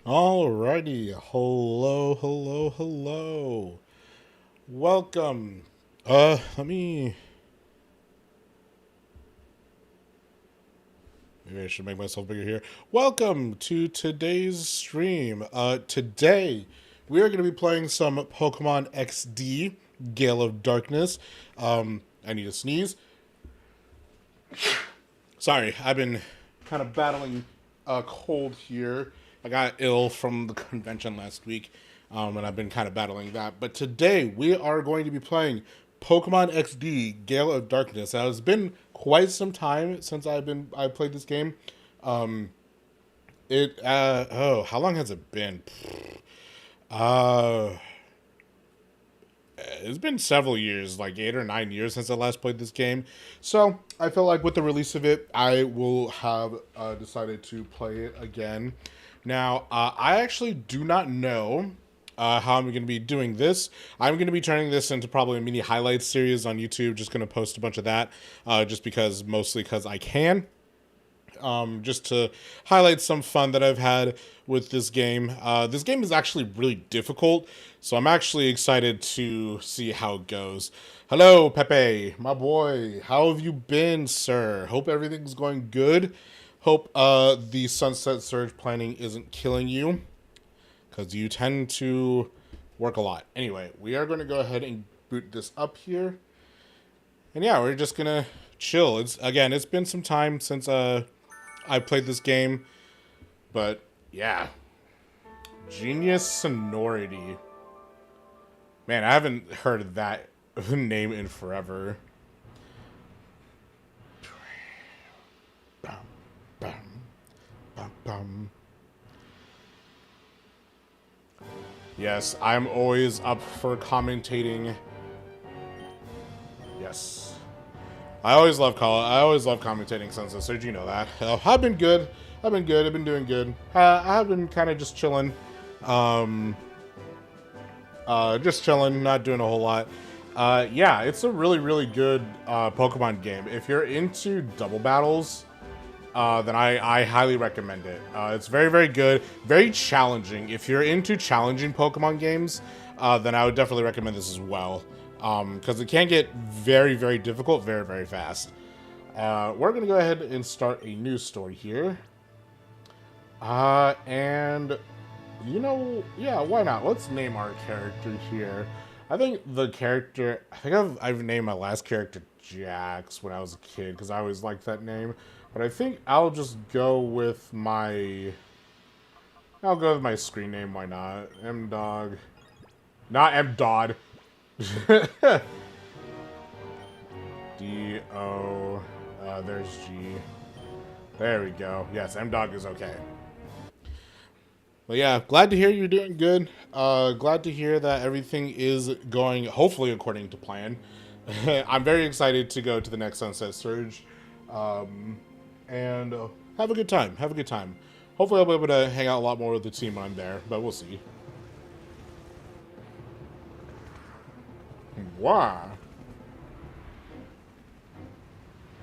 Alrighty, hello, hello, hello. Welcome. Maybe I should make myself bigger here. Welcome to today's stream. Today we are going to be playing some Pokemon XD, Gale of Darkness. I need to sneeze. Sorry, I've been kind of battling a cold here. I got ill from the convention last week, and I've been kind of battling that. But today we are going to be playing Pokemon XD Gale of Darkness. Now, it's been quite some time since I played this game. How long has it been? It's been several years, like 8 or 9 years since I last played this game. So I feel like with the release of it, I will have decided to play it again. Now, I actually do not know how I'm going to be doing this. I'm going to be turning this into probably a mini highlights series on YouTube. Just going to post a bunch of that, mostly because I can. Just to highlight some fun that I've had with this game. This game is actually really difficult, so I'm actually excited to see how it goes. Hello, Pepe, my boy. How have you been, sir? Hope everything's going good. Hope the Sunset Surge planning isn't killing you, because you tend to work a lot. Anyway, we are going to go ahead and boot this up here. And yeah, we're just going to chill. It's been some time since I played this game, but yeah. Genius Sonority. Man, I haven't heard that name in forever. Bum, bum, bum. Yes, I'm always up for commentating. Yes. I always love commentating Sunset Surge, you know that. I've been good. I've been doing good. I've been kind of just chilling. Just chilling, not doing a whole lot. Yeah, it's a really, really good Pokemon game. If you're into double battles, then I highly recommend it. It's very, very good, very challenging. If you're into challenging Pokemon games, then I would definitely recommend this as well. Because it can get very, very difficult very, very fast. We're going to go ahead and start a new story here. And, you know, yeah, why not? Let's name our character here. I think I've named my last character Jax when I was a kid, because I always liked that name. But I think I'll just go with my screen name, why not? M-Dog. Not M-Dod. D-O, there's G. There we go. Yes, M-Dog is okay. But yeah, glad to hear you're doing good. Glad to hear that everything is going, hopefully, according to plan. I'm very excited to go to the next Sunset Surge. And have a good time. Have a good time. Hopefully I'll be able to hang out a lot more with the team when I'm there, but we'll see. Wow.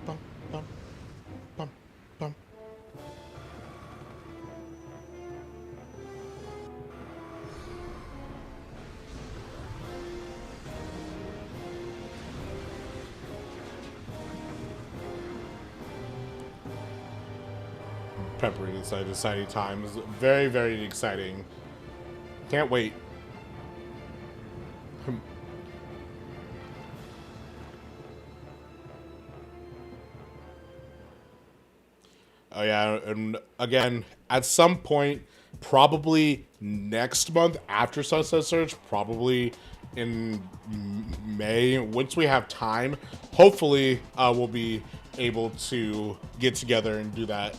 Bum, bum, bum, bum. Peppering inside exciting times. Very, very exciting. Can't wait. Oh yeah, and again, at some point, probably next month after Sunset Surge, probably in May, once we have time, hopefully we'll be able to get together and do that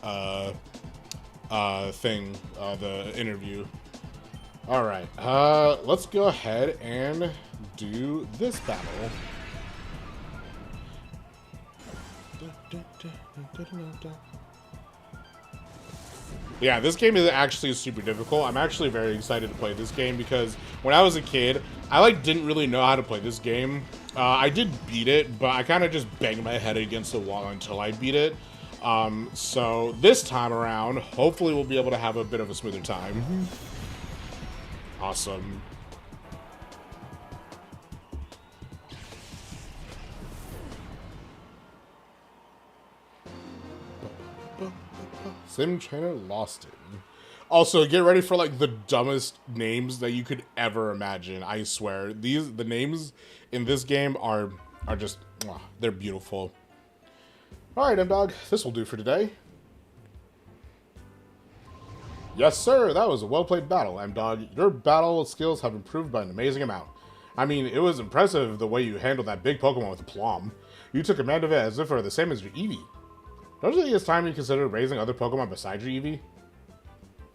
the interview. All right, let's go ahead and do this battle. Yeah, this game is actually super difficult. I'm actually very excited to play this game because when I was a kid, I didn't really know how to play this game. I did beat it, but I kind of just banged my head against the wall until I beat it. So this time around, hopefully we'll be able to have a bit of a smoother time. Awesome. Sim Trainer lost it. Also, get ready for like the dumbest names that you could ever imagine. I swear, the names in this game are just they're beautiful. All right, M-Dog, this will do for today. Yes, sir. That was a well-played battle, M-Dog. Your battle skills have improved by an amazing amount. I mean, it was impressive the way you handled that big Pokemon with aplomb. You took command of it as if it were the same as your Eevee. Don't you think it's time you consider raising other Pokemon besides your Eevee?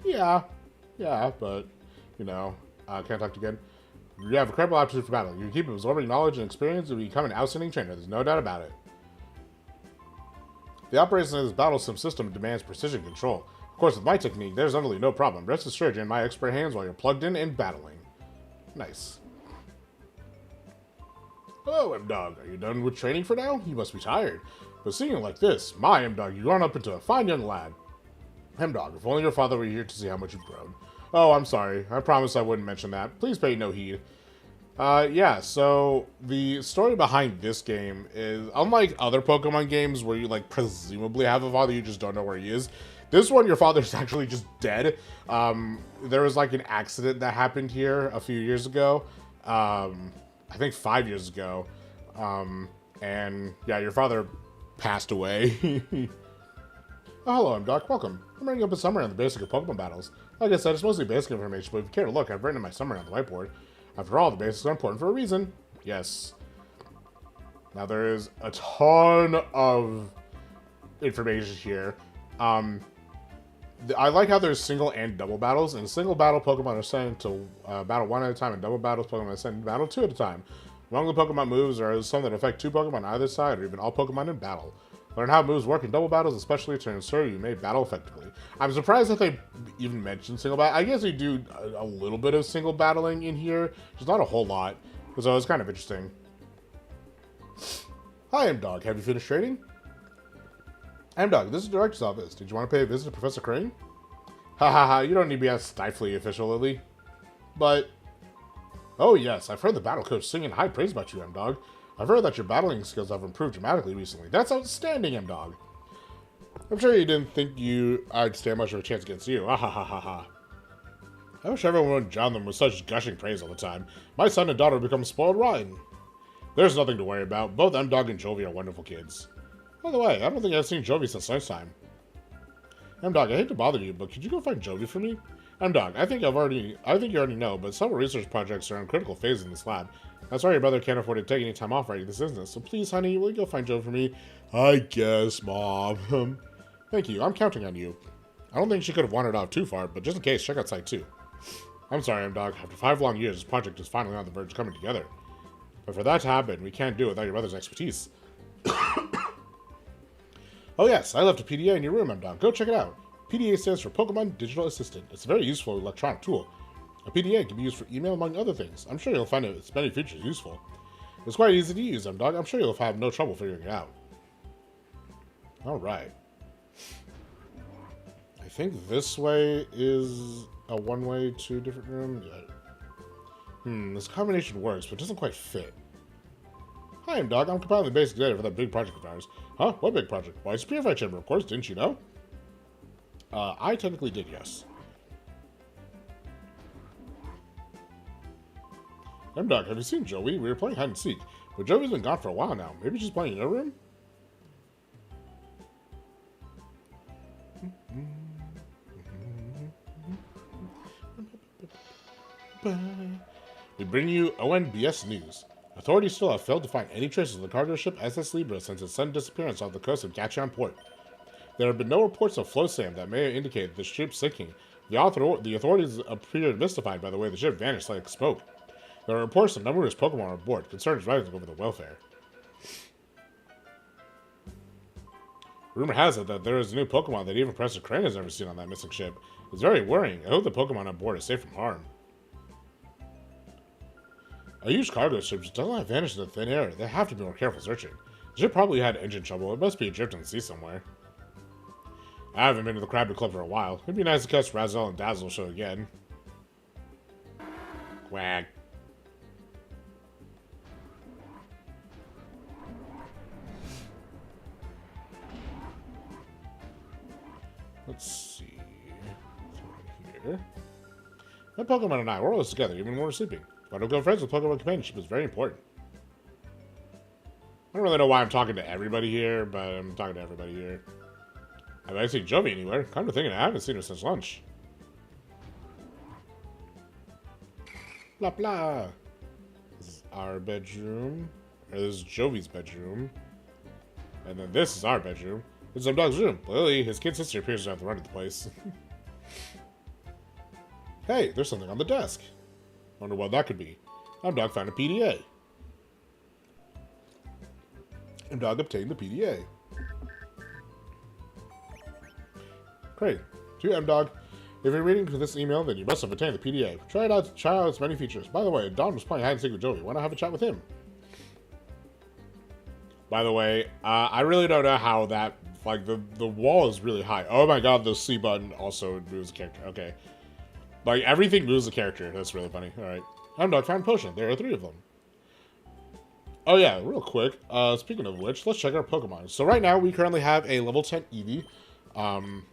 Yeah, but, you know, can't talk to you again. You have incredible aptitude for battle. You keep absorbing knowledge and experience and become an outstanding trainer. There's no doubt about it. The operation of this battle sim system demands precision control. Of course, with my technique, there's utterly no problem. Rest assured you're in my expert hands while you're plugged in and battling. Nice. Hello, M-Dog. Are you done with training for now? You must be tired. But seeing it like this, my M-Dog, you've grown up into a fine young lad. M-Dog, if only your father were here to see how much you've grown. Oh, I'm sorry. I promised I wouldn't mention that. Please pay no heed. Yeah, so the story behind this game is, unlike other Pokemon games where you, like, presumably have a father, you just don't know where he is. This one, your father's actually just dead. There was, like, an accident that happened here a few years ago. I think 5 years ago. And, yeah, your father passed away. Oh, hello, M-Doc. Welcome. I'm writing up a summary on the basic of Pokemon battles. Like I said, it's mostly basic information, but if you care to look, I've written my summary on the whiteboard. After all, the basics are important for a reason. Yes. Now, there is a ton of information here. I like how there's single and double battles. In single battle, Pokemon are sent to battle one at a time, and double battles, Pokemon are sent to battle two at a time. Among the Pokemon moves are some that affect two Pokemon on either side, or even all Pokemon in battle. Learn how moves work in double battles, especially to ensure you may battle effectively. I'm surprised that they even mentioned single battle. I guess they do a little bit of single battling in here, just not a whole lot. So it's kind of interesting. Hi, M-Dog. Have you finished training? M-Dog, this is the director's office. Did you want to pay a visit to Professor Crane? Ha ha ha, you don't need to be as stifling official, Lily. But, oh yes, I've heard the battle coach singing high praise about you, M-Dog. I've heard that your battling skills have improved dramatically recently. That's outstanding, M-Dog. I'm sure you didn't think I'd stand much of a chance against you. Ah ha ha ha ha. I wish everyone would drown them with such gushing praise all the time. My son and daughter would become spoiled rotten. There's nothing to worry about. Both M-Dog and Jovi are wonderful kids. By the way, I don't think I've seen Jovi since lunchtime. M-Dog, I hate to bother you, but could you go find Jovi for me? M-Dog, I think you already know, but several research projects are in critical phase in this lab. That's why your brother can't afford to take any time off writing this business. So please, honey, will you go find Joe for me? I guess, Mom. Thank you. I'm counting on you. I don't think she could have wandered off too far, but just in case, check out Site 2. I'm sorry, M-Dog. After 5 long years, this project is finally on the verge of coming together. But for that to happen, we can't do it without your brother's expertise. Oh yes, I left a PDA in your room, M-Dog. Go check it out. PDA stands for Pokemon Digital Assistant. It's a very useful electronic tool. A PDA can be used for email, among other things. I'm sure you'll find its many features useful. It's quite easy to use, M-Dog. I'm sure you'll have no trouble figuring it out. Alright. I think this way is a one-way to different room. Yeah. This combination works, but it doesn't quite fit. Hi, M-Dog. I'm compiling the basic data for that big project of ours. Huh? What big project? Why, it's Purify Chamber, of course. Didn't you know? I technically did, yes. M-Dog, have you seen Joey? We were playing hide and seek, but Joey's been gone for a while now. Maybe she's playing in your room? We bring you ONBS news. Authorities still have failed to find any traces of the cargo ship SS Libra since its sudden disappearance off the coast of Gachon Port. There have been no reports of flow SAM that may indicate the ship sinking. The authorities appear mystified by the way the ship vanished like smoke. There are reports of numerous Pokemon on board. Concern is rising over the welfare. Rumor has it that there is a new Pokemon that even Professor Crane has never seen on that missing ship. It's very worrying. I hope the Pokemon on board is safe from harm. A huge cargo ship just does not vanish into thin air. They have to be more careful searching. The ship probably had engine trouble. It must be adrift on the sea somewhere. I haven't been to the Crabber Club for a while. It'd be nice to catch Razzle and Dazzle show again. Quack. Let's see. Here. My Pokemon and I, we're always together, even when we're sleeping. But good friends with Pokemon companionship is very important. I don't really know why I'm talking to everybody here, but I'm talking to everybody here. Have I seen Jovi anywhere? Come to think of it, I haven't seen her since lunch. Blah blah. This is our bedroom. Or this is Jovi's bedroom. And then this is our bedroom. This is Dog's room. Lily, his kid sister, appears to have to run to the place. Hey, there's something on the desk. Wonder what that could be. Dog found a PDA. Dog obtained the PDA. Great. To Dog, if you're reading this email, then you must have obtained the PDA. Try it out to try out its many features. By the way, Don was playing hide and seek with Jovi. Why not have a chat with him? By the way, I really don't know how that, like, the wall is really high. Oh my god, the C button also moves the character. Okay. Like, everything moves the character. That's really funny. Alright. Dog found a potion. There are 3 of them. Oh yeah, real quick. Speaking of which, let's check our Pokemon. So right now, we currently have a level 10 Eevee.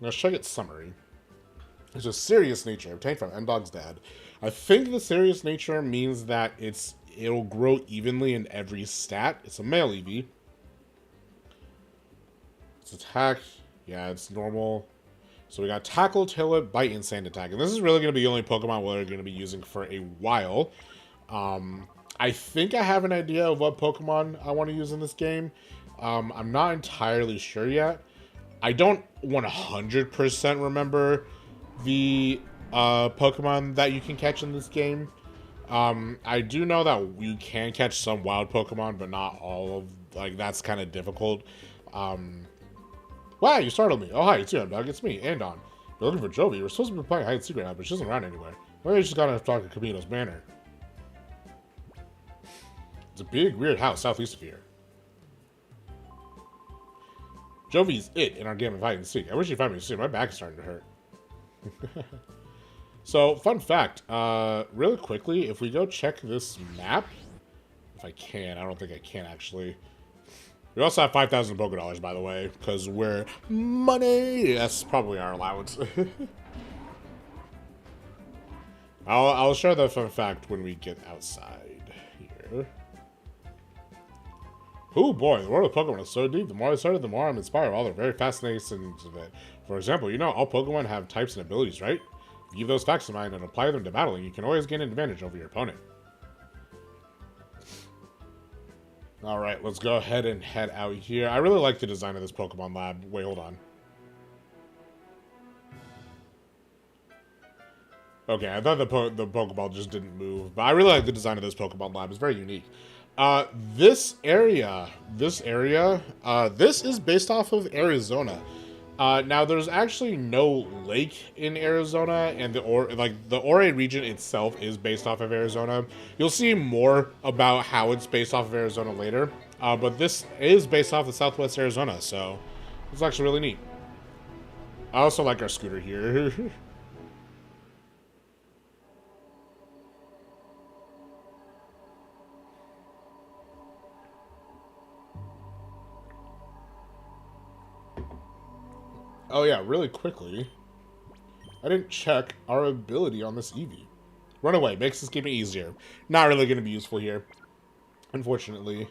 Let's check its summary. It's a serious nature, obtained from Dog's dad. I think the serious nature means that it'll grow evenly in every stat. It's a male Eevee. Its attack, yeah, it's normal. So we got Tackle, Tail Whip, Bite, and Sand Attack. And this is really going to be the only Pokemon we're going to be using for a while. I think I have an idea of what Pokemon I want to use in this game. I'm not entirely sure yet. I don't 100% remember the Pokemon that you can catch in this game. I do know that you can catch some wild Pokemon, but not all of, like, that's kind of difficult. Wow, you startled me. Oh, hi, it's you, Dog. It's me, Andon. We're looking for Jovi. We're supposed to be playing hide and seek right now, but she isn't around anywhere. Maybe she's got to talk to Camino's Manor. It's a big, weird house southeast of here. Jovi's it in our game of hide and seek. I wish you'd find me soon. My back is starting to hurt. So, fun fact. Really quickly, if we go check this map, if I can, I don't think I can actually. We also have 5,000 Pokédollars, by the way, because we're money. That's probably our allowance. I'll share the fun fact when we get outside here. Oh boy, the world of Pokemon is so deep. The more I started, the more I'm inspired by all the very fascinating things of it. For example, you know all Pokemon have types and abilities, right? If you keep those facts in mind and apply them to battling, you can always gain an advantage over your opponent. Alright, let's go ahead and head out here. I really like the design of this Pokemon lab. Wait, hold on. Okay, I thought the Pokeball just didn't move, but I really like the design of this Pokemon lab. It's very unique. This is based off of Arizona. Now there's actually no lake in Arizona, and the Ouray region itself is based off of Arizona. You'll see more about how it's based off of Arizona later, but this is based off of Southwest Arizona, so it's actually really neat. I also like our scooter here. Oh yeah, really quickly, I didn't check our ability on this Eevee. Run away, makes this game easier. Not really going to be useful here, unfortunately.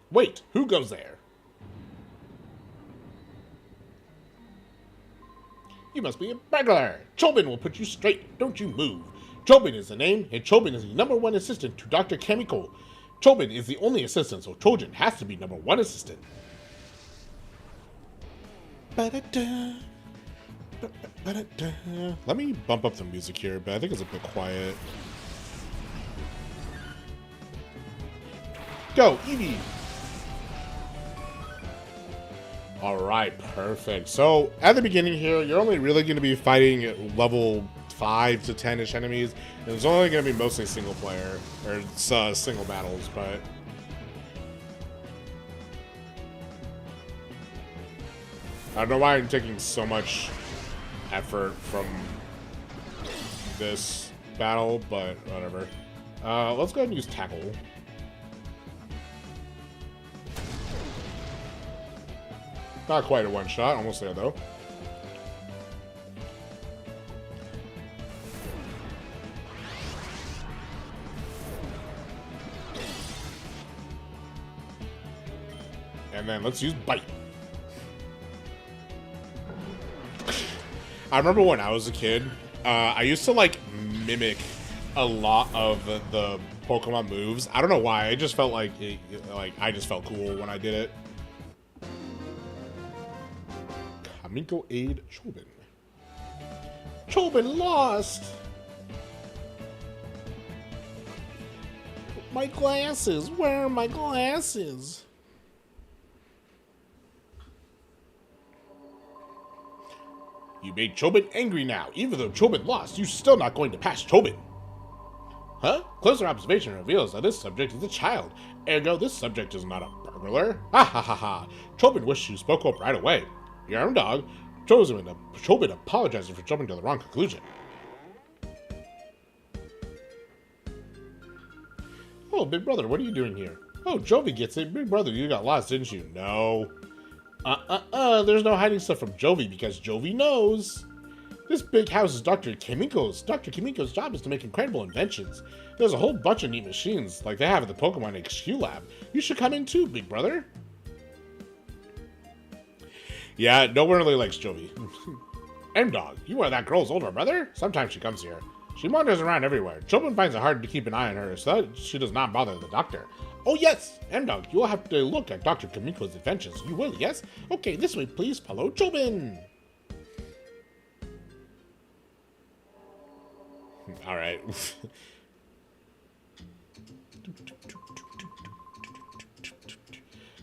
Wait, who goes there? You must be a burglar. Chobin will put you straight. Don't you move. Chobin is the name, and Chobin is the #1 assistant to Dr. Chemical. Chobin is the only assistant, so Trojan has to be #1 assistant. Let me bump up the music here, but I think it's a bit quiet. Go, Eevee! Alright, perfect. So, at the beginning here, you're only really going to be fighting level 5 to 10-ish enemies. And it's only going to be mostly single player, or single battles, but... I don't know why I'm taking so much effort from this battle, but whatever. Let's go ahead and use Tackle. Not quite a one-shot, almost there though. And then let's use Bite. I remember when I was a kid, I used to like mimic a lot of the Pokemon moves. I don't know why. I just felt like I just felt cool when I did it. Kamiko aid Chobin. Chobin lost. My glasses. Where are my glasses? You made Chobin angry now. Even though Chobin lost, you're still not going to pass Chobin. Huh? Closer observation reveals that this subject is a child. Ergo, this subject is not a burglar. Ha ha ha ha. Chobin wished you spoke up right away. Your own dog. Chobin apologizing for jumping to the wrong conclusion. Oh, big brother, what are you doing here? Oh, Jovi gets it. Big brother, you got lost, didn't you? No. There's no hiding stuff from Jovi because Jovi knows. This big house is Dr. Kimiko's. Dr. Kimiko's job is to make incredible inventions. There's a whole bunch of neat machines, like they have at the Pokemon HQ lab. You should come in too, big brother. Yeah, no one really likes Jovi. M-Dog, you are that girl's older brother? Sometimes she comes here. She wanders around everywhere. Chobin finds it hard to keep an eye on her, so that she does not bother the doctor. Oh yes, M-Dog, you will have to look at Dr. Kamiko's inventions. You will, yes? Okay, this way, please follow Chobin. All right.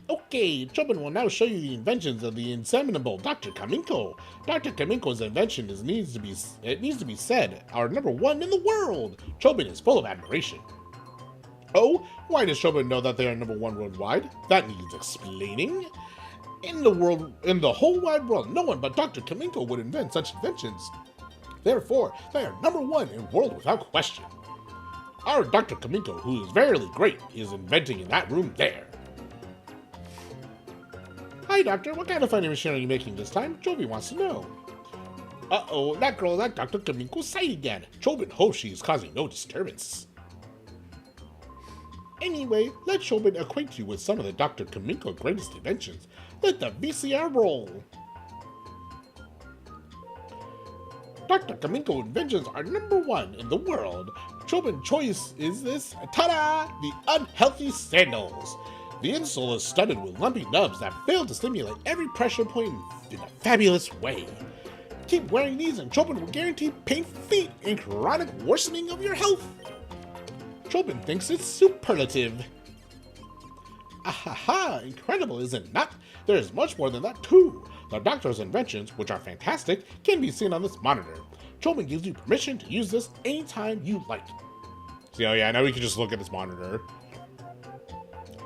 Okay, Chobin will now show you the inventions of the inseminable Dr. Kamiko. Dr. Kamiko's invention needs to be said, our #1 in the world. Chobin is full of admiration. Oh, why does Chobin know that they are #1 worldwide? That needs explaining. In the whole wide world, no one but Dr. Kamiko would invent such inventions. Therefore, they are #1 in world without question. Our Dr. Kamiko, who is verily great, is inventing in that room there. Hi, Doctor. What kind of funny machine are you making this time? Jovi wants to know. Uh-oh, that girl at Dr. Kamiko's side again. Chobin hopes she is causing no disturbance. Anyway, let Chobin acquaint you with some of the Dr. Kamiko's greatest inventions. Let the VCR roll. Dr. Kamiko inventions are #1 in the world. Chobin's choice is this, ta-da, the unhealthy sandals. The insole is studded with lumpy nubs that fail to stimulate every pressure point in a fabulous way. Keep wearing these and Chobin will guarantee painful feet and chronic worsening of your health. Chobin thinks it's superlative. Ahaha, incredible, is it not? There is much more than that too. The doctor's inventions, which are fantastic, can be seen on this monitor. Chobin gives you permission to use this anytime you like. See, oh yeah, now we can just look at this monitor.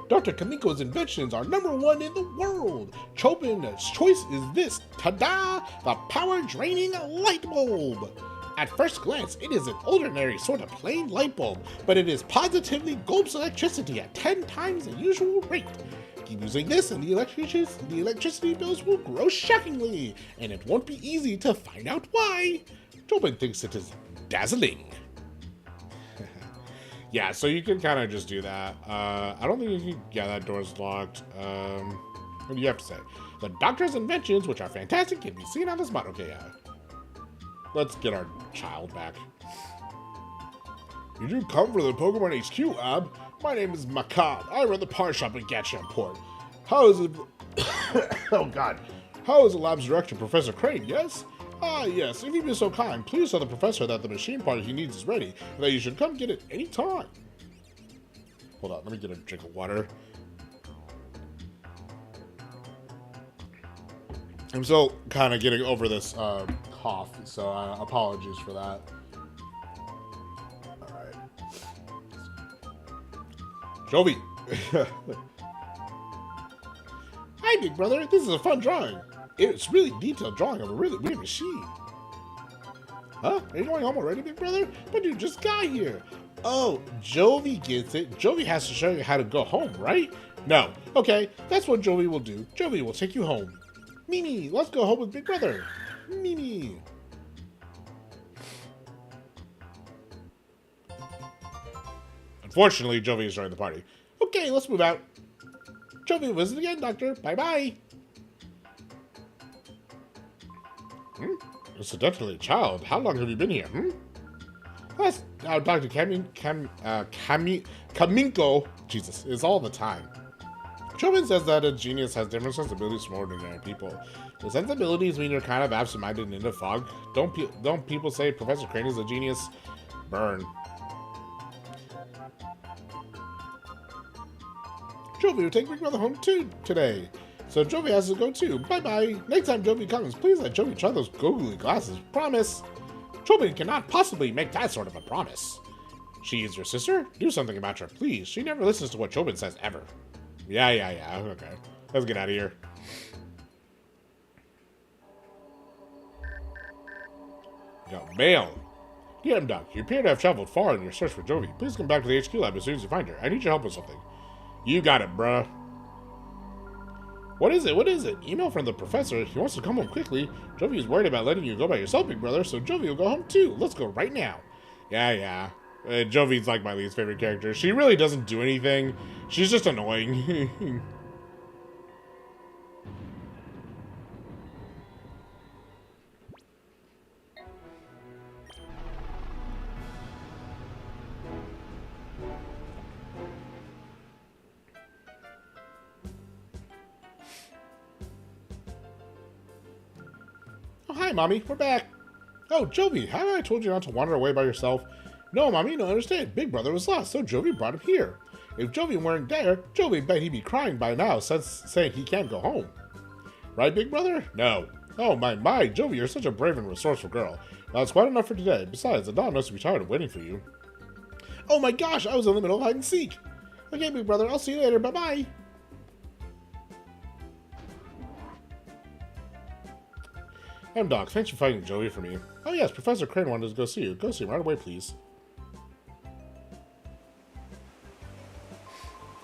Dr. Kamiko's inventions are #1 in the world. Chobin's choice is this, ta-da, the power-draining light bulb. At first glance, it is an ordinary sort of plain light bulb, but it is positively gulps electricity at 10 times the usual rate. Keep using this and the electricity bills will grow shockingly, and it won't be easy to find out why. Chobin thinks it is dazzling. Yeah, so you can kind of just do that. I don't think you can... Yeah, that door's locked. What do you have to say? The doctor's inventions, which are fantastic, can be seen on this mod. Okay, yeah. Let's get our child back. Did you come for the Pokemon HQ, Ab? My name is Macabre. I run the pawn shop in Gatchamport. How is it... Oh, God. How is the lab's director, Professor Crane, yes? Ah, yes. If you'd be so kind, please tell the professor that the machine part he needs is ready, and that you should come get it any time. Hold on, let me get a drink of water. I'm still kind of getting over this cough, so apologies for that. Jovi. Hi, big brother. This is a fun drawing. It's really detailed drawing of a really weird machine. Huh? Are you going home already, big brother? But you just got here. Oh, Jovi gets it. Jovi has to show you how to go home, right? No. Okay, that's what Jovi will do. Jovi will take you home. Mimi, let's go home with big brother. Mimi. Unfortunately, Jovi is joining the party. Okay, let's move out. Jovi, visit again, Doctor. Bye-bye. Incidentally, child, how long have you been here, That's Dr. Kaminko, Jesus, is all the time. Chauvin says that a genius has different sensibilities from ordinary people. The sensibilities mean you're kind of absent-minded and in a fog. Don't people say Professor Crane is a genius? Burn. Jovi will take Big Brother home too today. So Jovi has to go too. Bye-bye. Next time Jovi comes, please let Jovi try those googly glasses. Promise. Jovi cannot possibly make that sort of a promise. She is your sister? Do something about her, please. She never listens to what Chobin says, ever. Yeah. Okay. Let's get out of here. Got mail. Dear M-Doc, you appear to have traveled far in your search for Jovi. Please come back to the HQ lab as soon as you find her. I need your help with something. You got it, bruh. What is it? Email from the professor. He wants to come home quickly. Jovi is worried about letting you go by yourself, big brother, so Jovi will go home too. Let's go right now. Yeah. Jovi's like my least favorite character. She really doesn't do anything. She's just annoying. Oh, hi, Mommy. We're back. Oh, Jovi, haven't I told you not to wander away by yourself? No, Mommy, you don't understand. Big brother was lost, so Jovi brought him here. If Jovi weren't there, Jovi bet he'd be crying by now, saying he can't go home. Right, big brother? No. Oh, my, Jovi, you're such a brave and resourceful girl. That's quite enough for today. Besides, the dog must be tired of waiting for you. Oh my gosh, I was in the middle of hide and seek. Okay, big brother, I'll see you later. Bye-bye. M-Doc, thanks for fighting Joey for me. Oh yes, Professor Crane wanted to go see you. Go see him right away, please.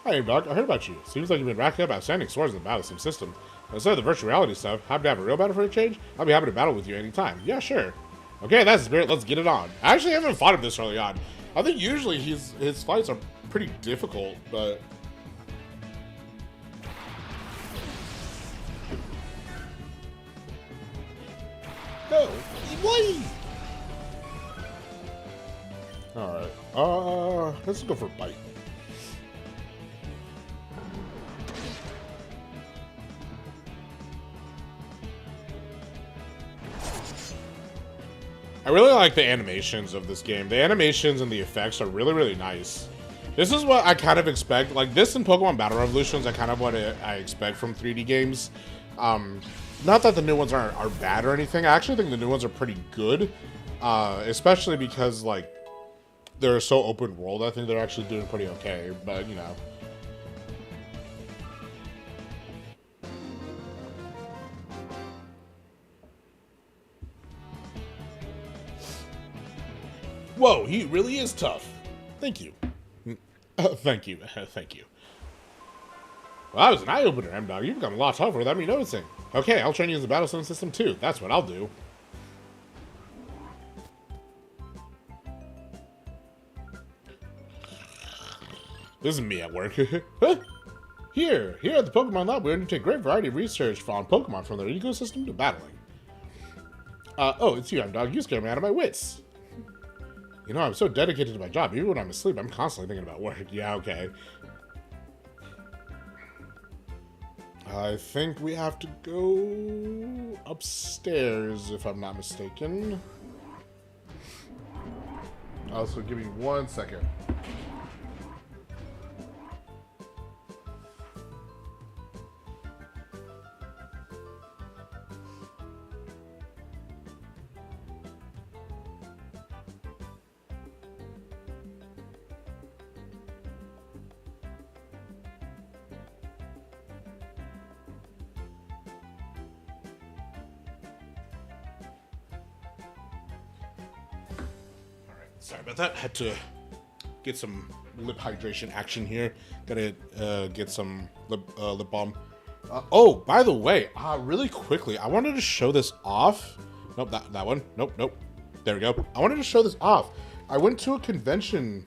Hi, M-Doc, I heard about you. Seems like you've been racking up outstanding scores in the battle sim system. Instead of the virtual reality stuff, happy to have a real battle for a change? I'll be happy to battle with you anytime. Yeah, sure. Okay, that's the spirit. Let's get it on. I actually haven't fought him this early on. I think usually his fights are pretty difficult, but... No! Why? Alright, let's go for a bite. I really like the animations of this game. The animations and the effects are really, really nice. This is what I kind of expect. Like, this and Pokemon Battle Revolutions are kind of what I expect from 3D games. Not that the new ones are bad or anything. I actually think the new ones are pretty good. Especially because, like, they're so open world. I think they're actually doing pretty okay. But, you know. Whoa, he really is tough. Thank you. Thank you. Thank you. Well, that was an eye-opener, M-Dog. You've become a lot tougher without me noticing. Okay, I'll train you as a battle sim system too. That's what I'll do. This is me at work. Huh? Here at the Pokemon Lab, we undertake a great variety of research on Pokemon from their ecosystem to battling. Oh, it's you, M-Dog. You scare me out of my wits. You know, I'm so dedicated to my job. Even when I'm asleep, I'm constantly thinking about work. Yeah, okay. I think we have to go upstairs, if I'm not mistaken. Also, give me 1 second. Sorry about that. Had to get some lip hydration action here. Gotta get some lip balm. Oh, by the way, really quickly, I wanted to show this off. Nope, that one. Nope. There we go. I wanted to show this off. I went to a convention.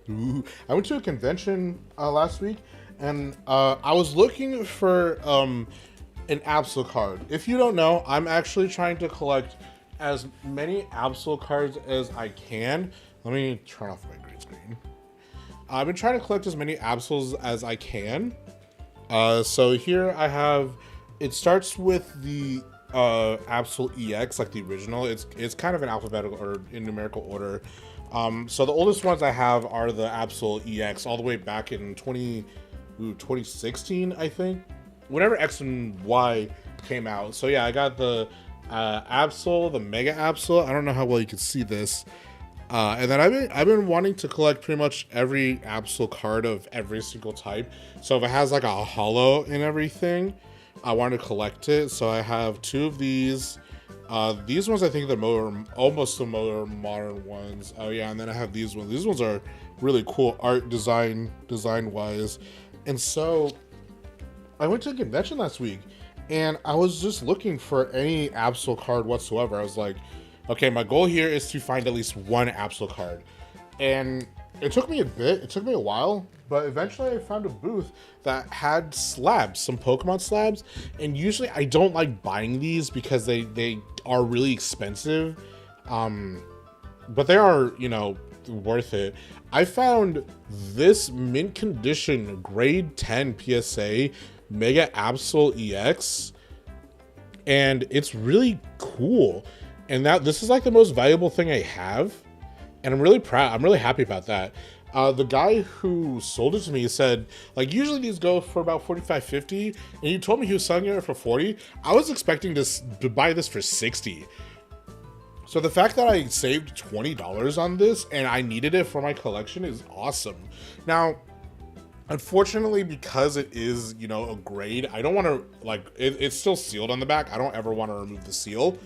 I went to a convention last week, and I was looking for an Absol card. If you don't know, I'm actually trying to collect as many Absol cards as I can. Let me turn off my green screen. I've been trying to collect as many Absols as I can. So here I have, it starts with the Absol EX, like the original. It's kind of in alphabetical or in numerical order. So the oldest ones I have are the Absol EX, all the way back in 2016, I think, whenever X and Y came out. So yeah, I got the Absol, the Mega Absol. I don't know how well you can see this. And then I've been wanting to collect pretty much every Absol card of every single type. So if it has like a holo and everything, I want to collect it. So I have 2 of these. These ones I think they're almost the more modern ones. Oh yeah, and then I have these ones. These ones are really cool art design wise. And so I went to a convention last week, and I was just looking for any Absol card whatsoever. I was like, okay, my goal here is to find at least one Absol card. And it took me a bit, it took me a while, but eventually I found a booth that had slabs, some Pokemon slabs. And usually I don't like buying these because they are really expensive. But they are, you know, worth it. I found this mint condition grade 10 PSA Mega Absol EX, and it's really cool. And this is like the most valuable thing I have, and I'm really proud. I'm really happy about that. The guy who sold it to me said, like, usually these go for about $45-50, and he told me he was selling it for $40. I was expecting to buy this for $60. So the fact that I saved $20 on this and I needed it for my collection is awesome. Now, unfortunately, because it is, you know, a grade, I don't want to, like, it's still sealed on the back. I don't ever want to remove the seal.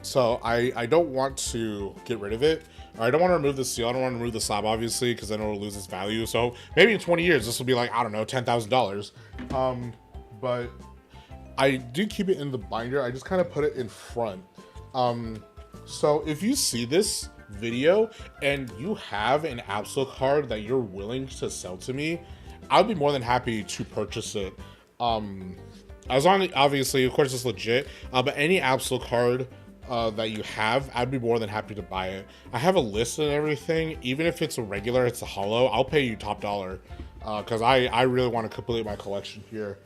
So I don't want to get rid of it. Or I don't want to remove the seal. I don't want to remove the slab, obviously, because then it'll lose its value. So maybe in 20 years, this will be like, I don't know, $10,000. But I do keep it in the binder. I just kind of put it in front. So if you see this video and you have an Absol card that you're willing to sell to me, I'll be more than happy to purchase it. As long as, obviously, of course, it's legit. But any Absol card that you have, I'd be more than happy to buy it. I have a list and everything. Even if it's a regular, it's a holo, I'll pay you top dollar, because I really want to complete my collection here.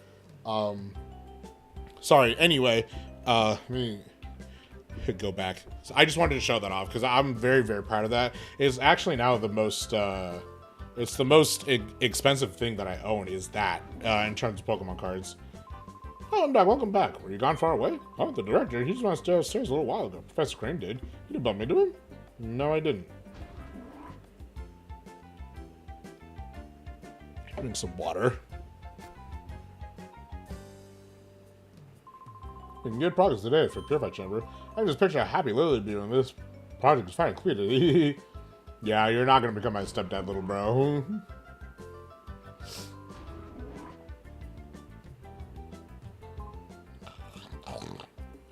Sorry, anyway, let me go back. So I just wanted to show that off because I'm very, very proud of that. It's actually now the most it's the most expensive thing that I own, is that in terms of Pokemon cards. Oh, I'm back. Welcome back. Were you gone far away? Oh, the director. He just went downstairs a little while ago. Professor Crane did. You didn't bump into him? No, I didn't. Drink some water. Making good progress today for Purify Chamber. I can just picture a happy Lily Bee when this project is finally completed. Yeah, you're not going to become my stepdad, little bro.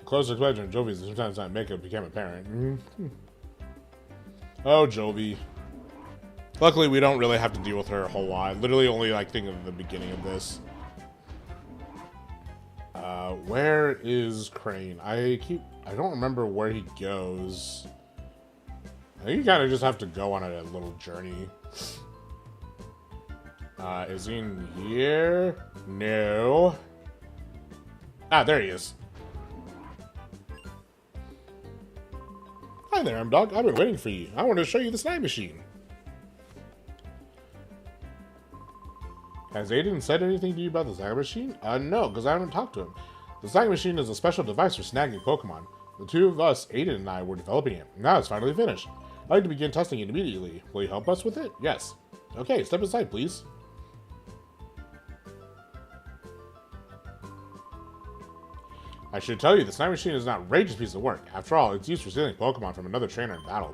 Close explanation of Jovi's sometimes not makeup became apparent. Oh, Jovi. Luckily, we don't really have to deal with her a whole lot. Literally only, like, think of the beginning of this. Where is Crane? I don't remember where he goes. I think you kind of just have to go on a little journey. Is he in here? No. Ah, there he is. Hi there, M-Dog. I've been waiting for you. I wanted to show you the snag machine. Has Aiden said anything to you about the snag machine? No, because I haven't talked to him. The snag machine is a special device for snagging Pokemon. The two of us, Aiden and I, were developing it. Now it's finally finished. I'd like to begin testing it immediately. Will you help us with it? Yes. Okay, step aside, please. I should tell you, the Snag Machine is an outrageous piece of work. After all, it's used for stealing Pokemon from another trainer in battle.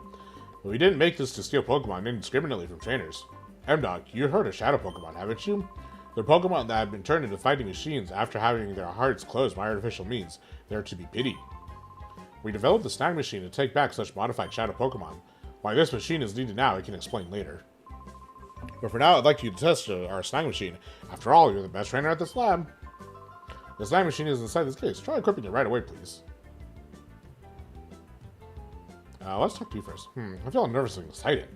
But we didn't make this to steal Pokemon indiscriminately from trainers. M-Dog, you heard of Shadow Pokemon, haven't you? They're Pokemon that have been turned into fighting machines after having their hearts closed by artificial means. They're to be pitied. We developed the Snag Machine to take back such modified Shadow Pokemon. Why this machine is needed now, I can explain later. But for now, I'd like you to test our Snag Machine. After all, you're the best trainer at this lab. The Snag Machine is inside this case. Try equipping it right away, please. Let's talk to you first. I'm feeling nervous and excited.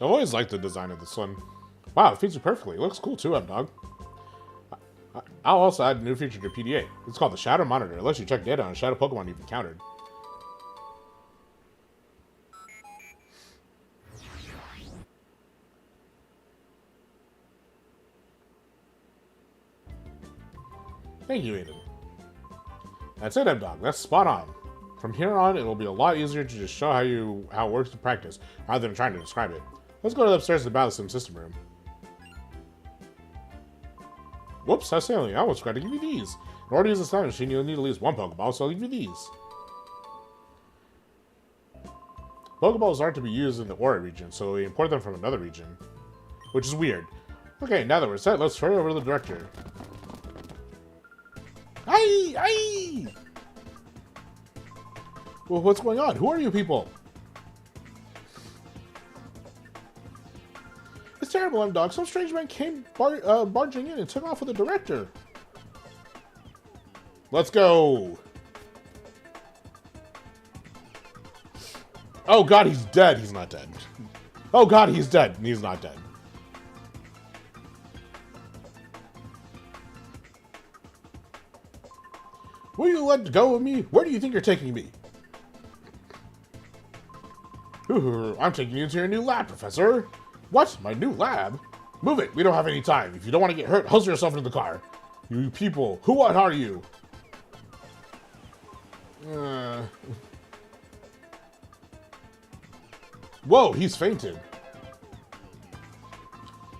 I've always liked the design of this one. Wow, it fits you perfectly. It looks cool too, M-Dog. I'll also add a new feature to PDA. It's called the Shadow Monitor. It lets you check data on Shadow Pokemon you've encountered. Thank you, Aiden. That's it, M-Dog. That's spot on. From here on, it'll be a lot easier to just show how it works in practice, rather than trying to describe it. Let's go upstairs to the Battle Sim system room. Whoops, how silly. I almost forgot to give you these. In order to use the Snag Machine, you'll need at least one Pokeball, so I'll give you these. Pokeballs aren't to be used in the Aura region, so we import them from another region. Which is weird. Okay, now that we're set, let's hurry over to the director. Aye! Aye! Well, what's going on? Who are you people? It's terrible, M-Dog. Some strange man came barging in and took off with the director. Let's go. Oh god, he's dead. He's not dead. Oh god, he's dead. And he's not dead. Will you let go of me? Where do you think you're taking me? I'm taking you to your new lab, Professor. What? My new lab? Move it. We don't have any time. If you don't want to get hurt, hustle yourself into the car. You people. What are you? Whoa, he's fainted.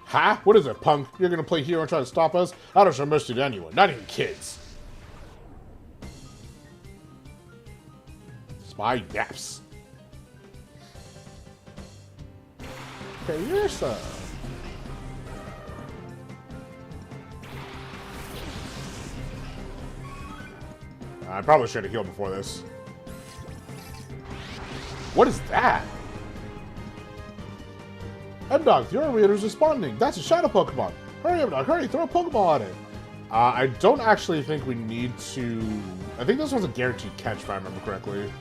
Huh? What is it, punk? You're gonna play hero and try to stop us? I don't show mercy to anyone, not even kids. Spy yaps. Okay, you're so. I probably should have healed before this. What is that? M-Dog, the Aura Reader's responding. That's a Shadow Pokemon. Hurry, M-Dog, hurry, throw a Pokeball at it. I don't actually think we need to... I think this one's a guaranteed catch, if I remember correctly.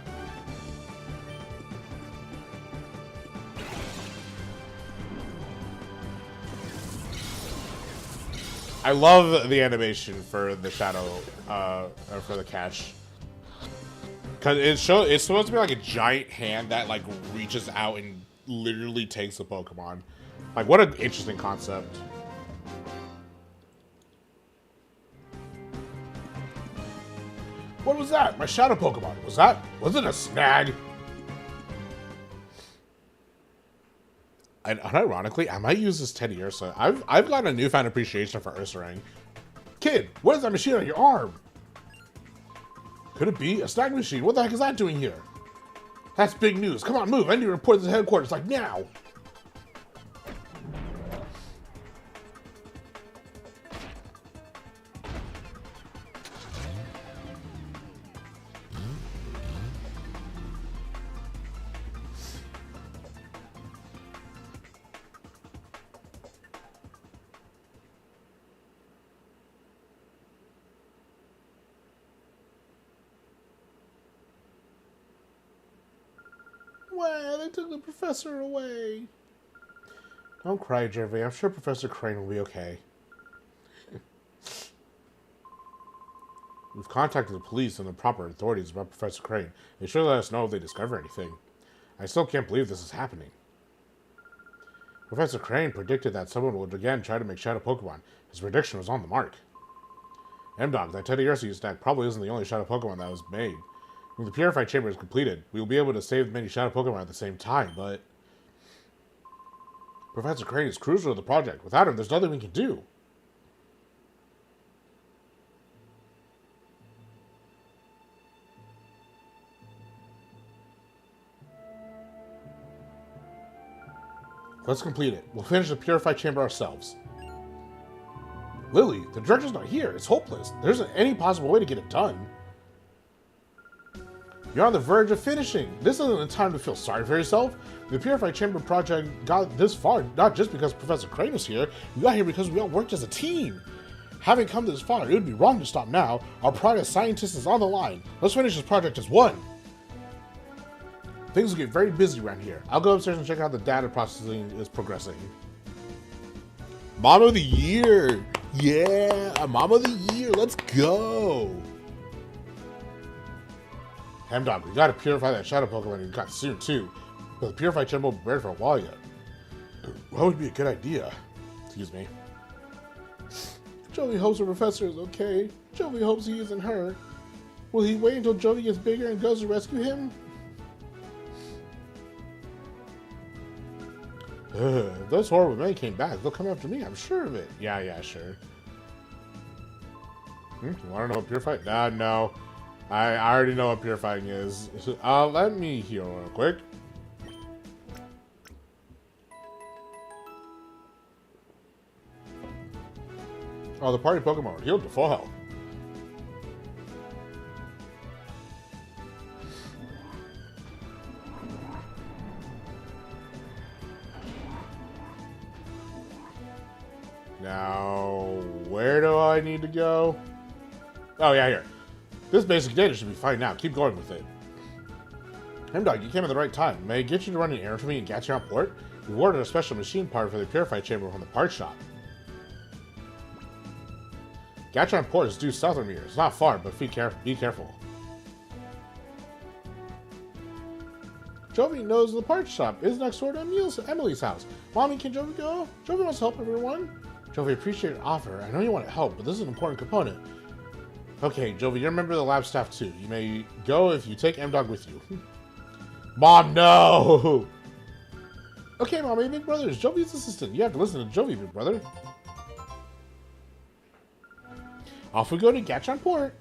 I love the animation for the shadow, for the catch. Cause it's supposed to be like a giant hand that like reaches out and literally takes a Pokemon. Like, what an interesting concept. What was that? My shadow Pokemon. Was it a snag? And unironically, I might use this Teddy Ursa. I've gotten a newfound appreciation for Ursaring. Kid, what is that machine on your arm? Could it be a Snag Machine? What the heck is that doing here? That's big news. Come on, move. I need to report to the headquarters, like now. Well, they took the professor away. Don't cry, Jervy. I'm sure Professor Crane will be okay. We've contacted the police and the proper authorities about Professor Crane. They should let us know if they discover anything. I still can't believe this is happening. Professor Crane predicted that someone would again try to make Shadow Pokemon. His prediction was on the mark. M-Dog, that Teddy Ursa stack probably isn't the only Shadow Pokemon that was made. When the Purified Chamber is completed, we will be able to save many Shadow Pokemon at the same time, but... Professor Crane is crucial to the project. Without him, there's nothing we can do. Let's complete it. We'll finish the purified chamber ourselves. Lily, the director's not here. It's hopeless. There isn't any possible way to get it done. You're on the verge of finishing. This isn't the time to feel sorry for yourself. The Purified Chamber project got this far, not just because Professor Crane was here. We got here because we all worked as a team. Having come this far, it would be wrong to stop now. Our pride as scientists is on the line. Let's finish this project as one. Things will get very busy around here. I'll go upstairs and check out the data processing is progressing. Mom of the Year! Yeah, Mom of the Year, let's go! Hamdog, we gotta purify that shadow Pokemon and got soon too. But the purified chamber will be ready for a while yet. What would be a good idea? Excuse me. Jovi hopes the professor is okay. Jovi hopes he isn't hurt. Will he wait until Jovi gets bigger and goes to rescue him? If those horrible men came back, they'll come after me, I'm sure of it. Yeah, sure. You wanna know what purifying? No. I already know what purifying is. Let me heal real quick. Oh, the party Pokemon are healed to full health. Now, where do I need to go? Oh, yeah, here. This basic data should be fine now. Keep going with it. Hemdog, you came at the right time. May I get you to run an errand for me in Gatcheron Port? We ordered a special machine part for the purified chamber from the part shop. Gatcheron Port is due south from here. It's not far, but be careful. Jovi knows the part shop is next door to Emily's house. Mommy, can Jovi go? Jovi wants to help everyone. Jovi, appreciate your offer. I know you want to help, but this is an important component. Okay, Jovi, you're a member of the lab staff too. You may go if you take M-Dog with you. Mom, no! Okay, Mommy, Big Brother is Jovi's assistant. You have to listen to Jovi, Big Brother. Off we go to Gatcheron Port.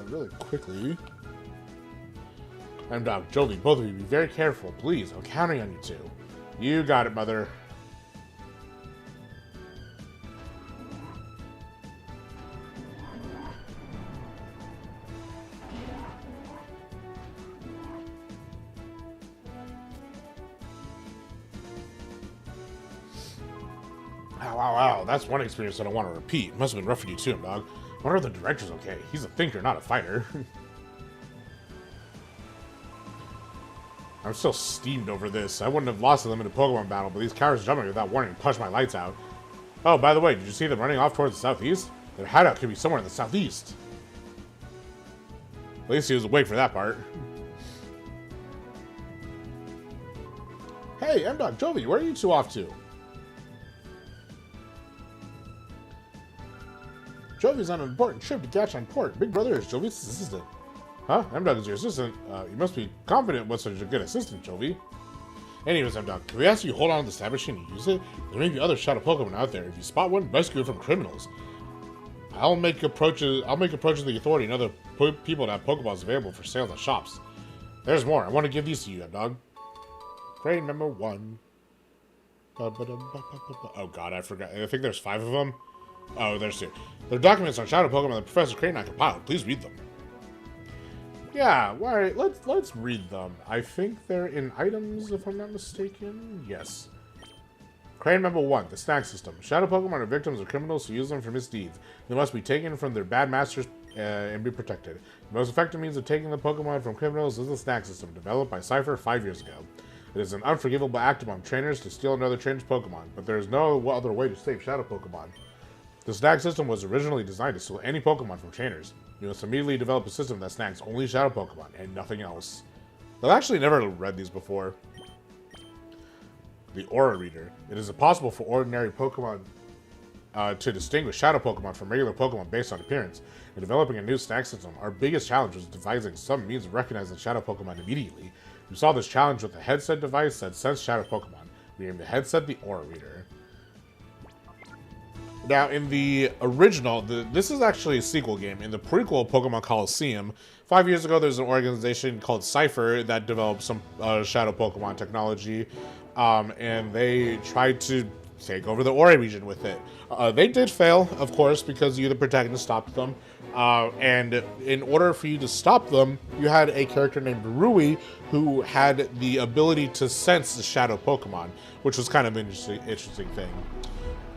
Really quickly. M-Dog, Jovi, both of you, be very careful, please. I'm counting on you two. You got it, Mother. Wow, that's one experience I don't want to repeat. It must have been rough for you too, dog. I wonder if the director's okay. He's a thinker, not a fighter. I'm still steamed over this. I wouldn't have lost to them in a Pokemon battle, but these cowards jumped me without warning and punched my lights out. Oh, by the way, did you see them running off towards the southeast? Their hideout could be somewhere in the southeast. At least he was awake for that part. Hey, M-Dog, Jovi, where are you two off to? Jovi's on an important trip to Gatcheron Port. Big Brother is Jovi's assistant. Huh? M-Dog is your assistant? You must be confident with such a good assistant, Jovi. Anyways, M-Dog, can we ask you to hold on to the stab machine and use it? There may be other shadow Pokemon out there. If you spot one, rescue it from criminals. I'll make approaches to the authority and other people that have Pokeballs available for sale at shops. There's more. I want to give these to you, M-Dog. Grade number 1. Oh god, I forgot. I think there's 5 of them. Oh, there's 2. They're documents on shadow Pokemon that Professor Crane and I compiled. Please read them. Yeah, alright, let's read them. I think they're in items, if I'm not mistaken. Yes. Crane number 1, the snack system. Shadow Pokemon are victims of criminals who use them for misdeeds. They must be taken from their bad masters and be protected. The most effective means of taking the Pokemon from criminals is the snack system, developed by Cypher 5 years ago. It is an unforgivable act among trainers to steal another trainer's Pokemon, but there is no other way to save Shadow Pokemon. The snag system was originally designed to steal any Pokemon from trainers. You must immediately develop a system that snags only Shadow Pokemon and nothing else. I've actually never read these before. The Aura Reader. It is impossible for ordinary Pokemon to distinguish Shadow Pokemon from regular Pokemon based on appearance. In developing a new snag system, our biggest challenge was devising some means of recognizing Shadow Pokemon immediately. We saw this challenge with a headset device that sensed Shadow Pokemon. We named the headset the Aura Reader. Now, in the original, this is actually a sequel game. In the prequel, Pokemon Coliseum, 5 years ago, there's an organization called Cypher that developed some Shadow Pokemon technology, and they tried to take over the Ori region with it. They did fail, of course, because you, the protagonist, stopped them. And in order for you to stop them, you had a character named Rui who had the ability to sense the Shadow Pokemon, which was kind of an interesting thing.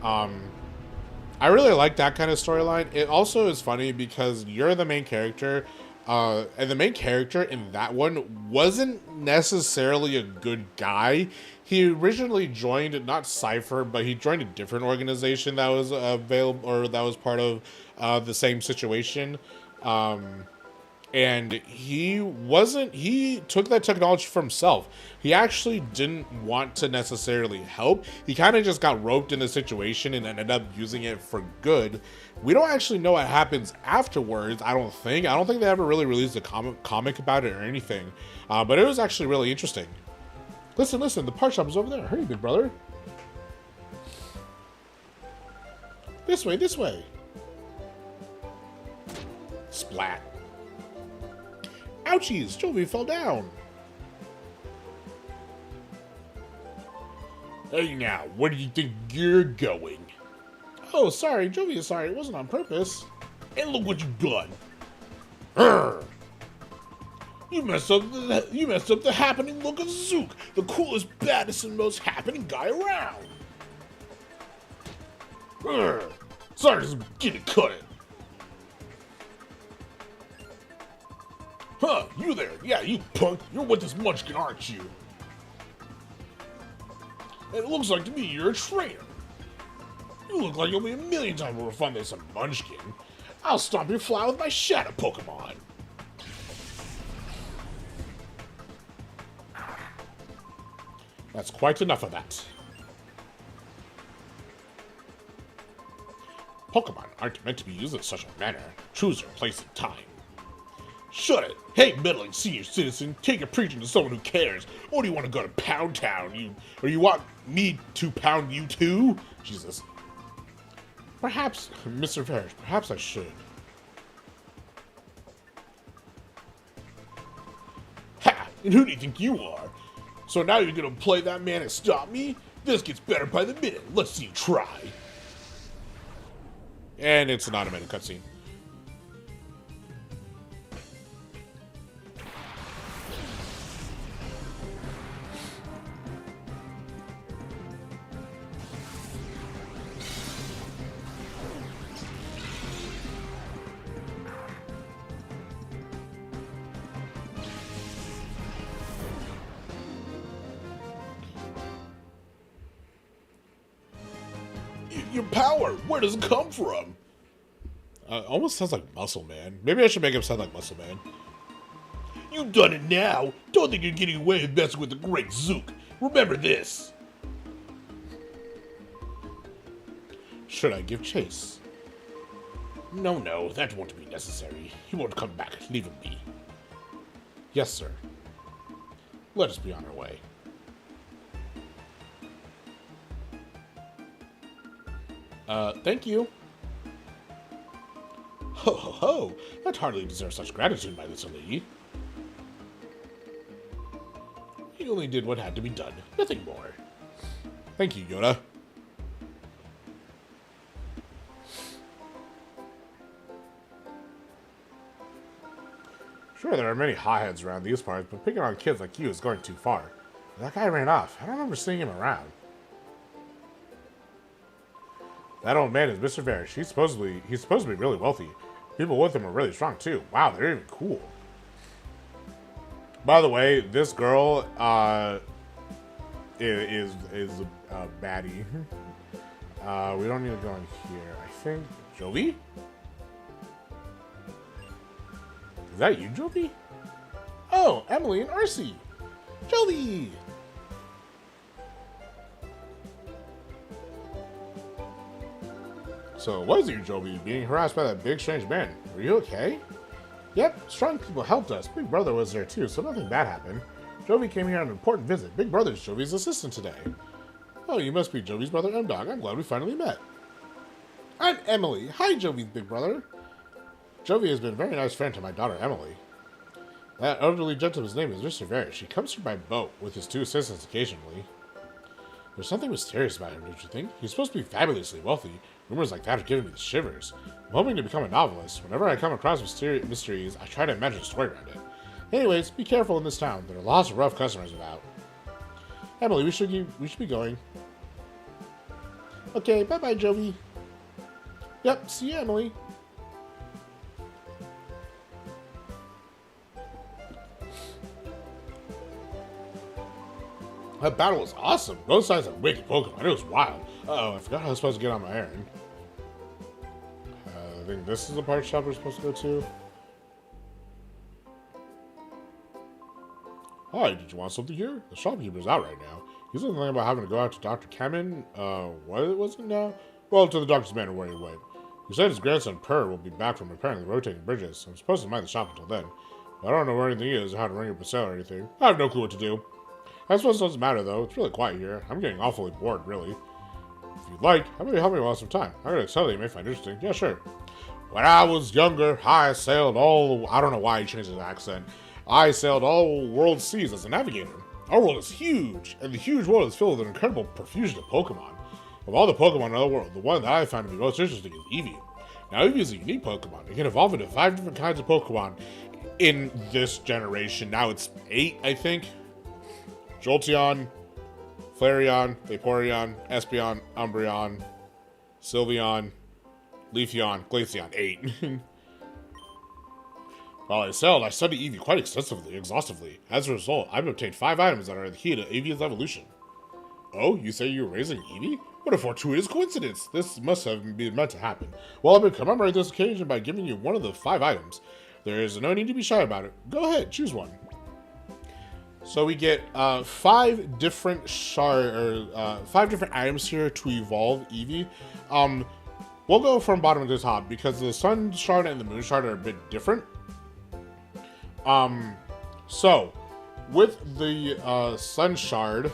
I really like that kind of storyline. It also is funny because you're the main character, and the main character in that one wasn't necessarily a good guy. He originally joined, not Cypher, but he joined a different organization that was available, or that was part of the same situation. And he took that technology for himself. He actually didn't want to necessarily help. He kind of just got roped in the situation and ended up using it for good. We don't actually know what happens afterwards, I don't think. I don't think they ever really released a comic about it or anything. But it was actually really interesting. Listen, the part shop is over there. Hurry, big brother. This way. Splat. Ouchies, Jovi fell down. Hey now, where do you think you're going? Oh, sorry, Jovi is sorry. It wasn't on purpose. And look what you've done. Urgh. You messed up the happening look of Zook, the coolest, baddest, and most happening guy around. Urgh. Sorry, just get it cut it. Huh, you there. Yeah, you punk. You're with this munchkin, aren't you? And it looks like to me you're a traitor. You look like you'll be a million times more fun than some munchkin. I'll stomp your fly with my Shadow Pokemon. That's quite enough of that. Pokemon aren't meant to be used in such a manner. Choose your place and time. Shut it! Hey, meddling senior citizen, take your preaching to someone who cares. Or do you want to go to Pound Town? Or you want me to pound you too? Jesus. Perhaps, Mr. Parrish, perhaps I should. Ha! And who do you think you are? So now you're gonna play that man and stop me? This gets better by the minute. Let's see you try. And it's an automated cutscene. Your power, where does it come from? Almost sounds like Muscle Man. Maybe I should make him sound like Muscle Man. You've done it now. Don't think you're getting away with messing with the great Zook. Remember this. Should I give chase? No, that won't be necessary. He won't come back. Leave him be. Yes, sir. Let us be on our way. Thank you. Ho, ho, ho! That hardly deserves such gratitude, my little lady. You only did what had to be done, nothing more. Thank you, Yoda. Sure, there are many hotheads around these parts, but picking on kids like you is going too far. That guy ran off. I don't remember seeing him around. That old man is Mr. Varish. He's supposed to be really wealthy. People with him are really strong too. Wow, they're even cool. By the way, this girl is a baddie. We don't need to go in here. I think Jovi? Is that you, Jovi? Oh, Emily and Arcee. Jovi! So, what is it, Jovi? Being harassed by that big, strange man. Were you okay? Yep, strong people helped us. Big Brother was there too, so nothing bad happened. Jovi came here on an important visit. Big Brother's Jovi's assistant today. Oh, you must be Jovi's brother, M-Dog. I'm glad we finally met. I'm Emily. Hi, Jovi's big brother. Jovi has been a very nice friend to my daughter, Emily. That elderly gentleman's name is Mr. Varish. He comes here by boat with his 2 assistants occasionally. There's something mysterious about him, don't you think? He's supposed to be fabulously wealthy. Rumors like that are giving me the shivers. I'm hoping to become a novelist. Whenever I come across mysteries, I try to imagine a story around it. Anyways, be careful in this town. There are lots of rough customers about. Emily, we should be going. Okay, bye-bye, Jovi. Yep, see you, Emily. That battle was awesome. Both sides have wicked Pokemon. It was wild. Uh-oh, I forgot how I was supposed to get on my errand. I think this is the part shop we're supposed to go to. Hi, did you want something here? The shopkeeper's out right now. He's thinking about having to go out to Dr. Kamen. What was it now? Well, to the doctor's man where he went. He said his grandson, Per, will be back from repairing the rotating bridges. I'm supposed to mind the shop until then. But I don't know where anything is, or how to ring up a sale or anything. I have no clue what to do. I suppose it doesn't matter, though. It's really quiet here. I'm getting awfully bored, really. If you'd like, how about you help me while I have some time? I got a tell you may find interesting. Yeah, sure. When I was younger, I sailed all... I don't know why he changed his accent. I sailed all world seas as a navigator. Our world is huge, and the huge world is filled with an incredible profusion of Pokemon. Of all the Pokemon in the world, the one that I find to be most interesting is Eevee. Now, Eevee is a unique Pokemon. It can evolve into 5 different kinds of Pokemon in this generation. Now it's 8, I think. Jolteon, Flareon, Vaporeon, Espeon, Umbreon, Sylveon, Leafeon, Glaceon. 8. While I sailed, I studied Eevee quite exhaustively. As a result, I've obtained 5 items that are the key to Eevee's evolution. Oh, you say you were raising Eevee? What a fortuitous coincidence! This must have been meant to happen. Well, I'm going to commemorate this occasion by giving you one of the 5 items. There is no need to be shy about it. Go ahead, choose one. So we get 5 different 5 different items here to evolve Eevee. We'll go from bottom to top because the Sun Shard and the Moon Shard are a bit different. So with the Sun Shard,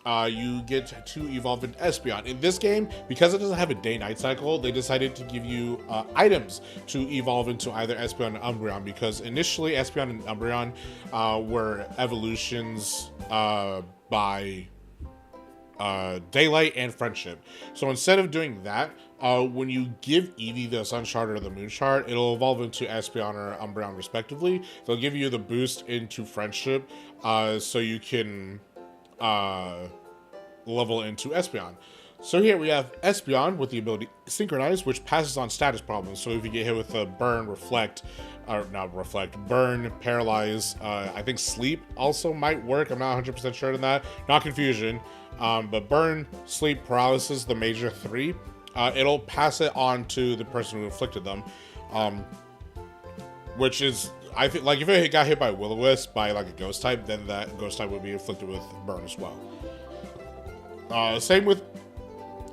you get to evolve into Espeon. In this game, because it doesn't have a day-night cycle, they decided to give you items to evolve into either Espeon or Umbreon, because initially Espeon and Umbreon were evolutions by Daylight and Friendship. So instead of doing that, when you give Eevee the Sun Shard or the Moon Shard, it'll evolve into Espeon or Umbreon respectively. They'll give you the boost into Friendship, so you can level into Espeon. So here we have Espeon with the ability Synchronize, which passes on status problems. So if you get hit with a Burn, Burn, Paralyze, I think Sleep also might work. I'm not 100% sure on that. Not Confusion. But Burn, Sleep, Paralysis, the major 3, it'll pass it on to the person who inflicted them. Which is, I think, like if it got hit by Will-O-Wisp by like a Ghost type, then that Ghost type would be inflicted with Burn as well. Same with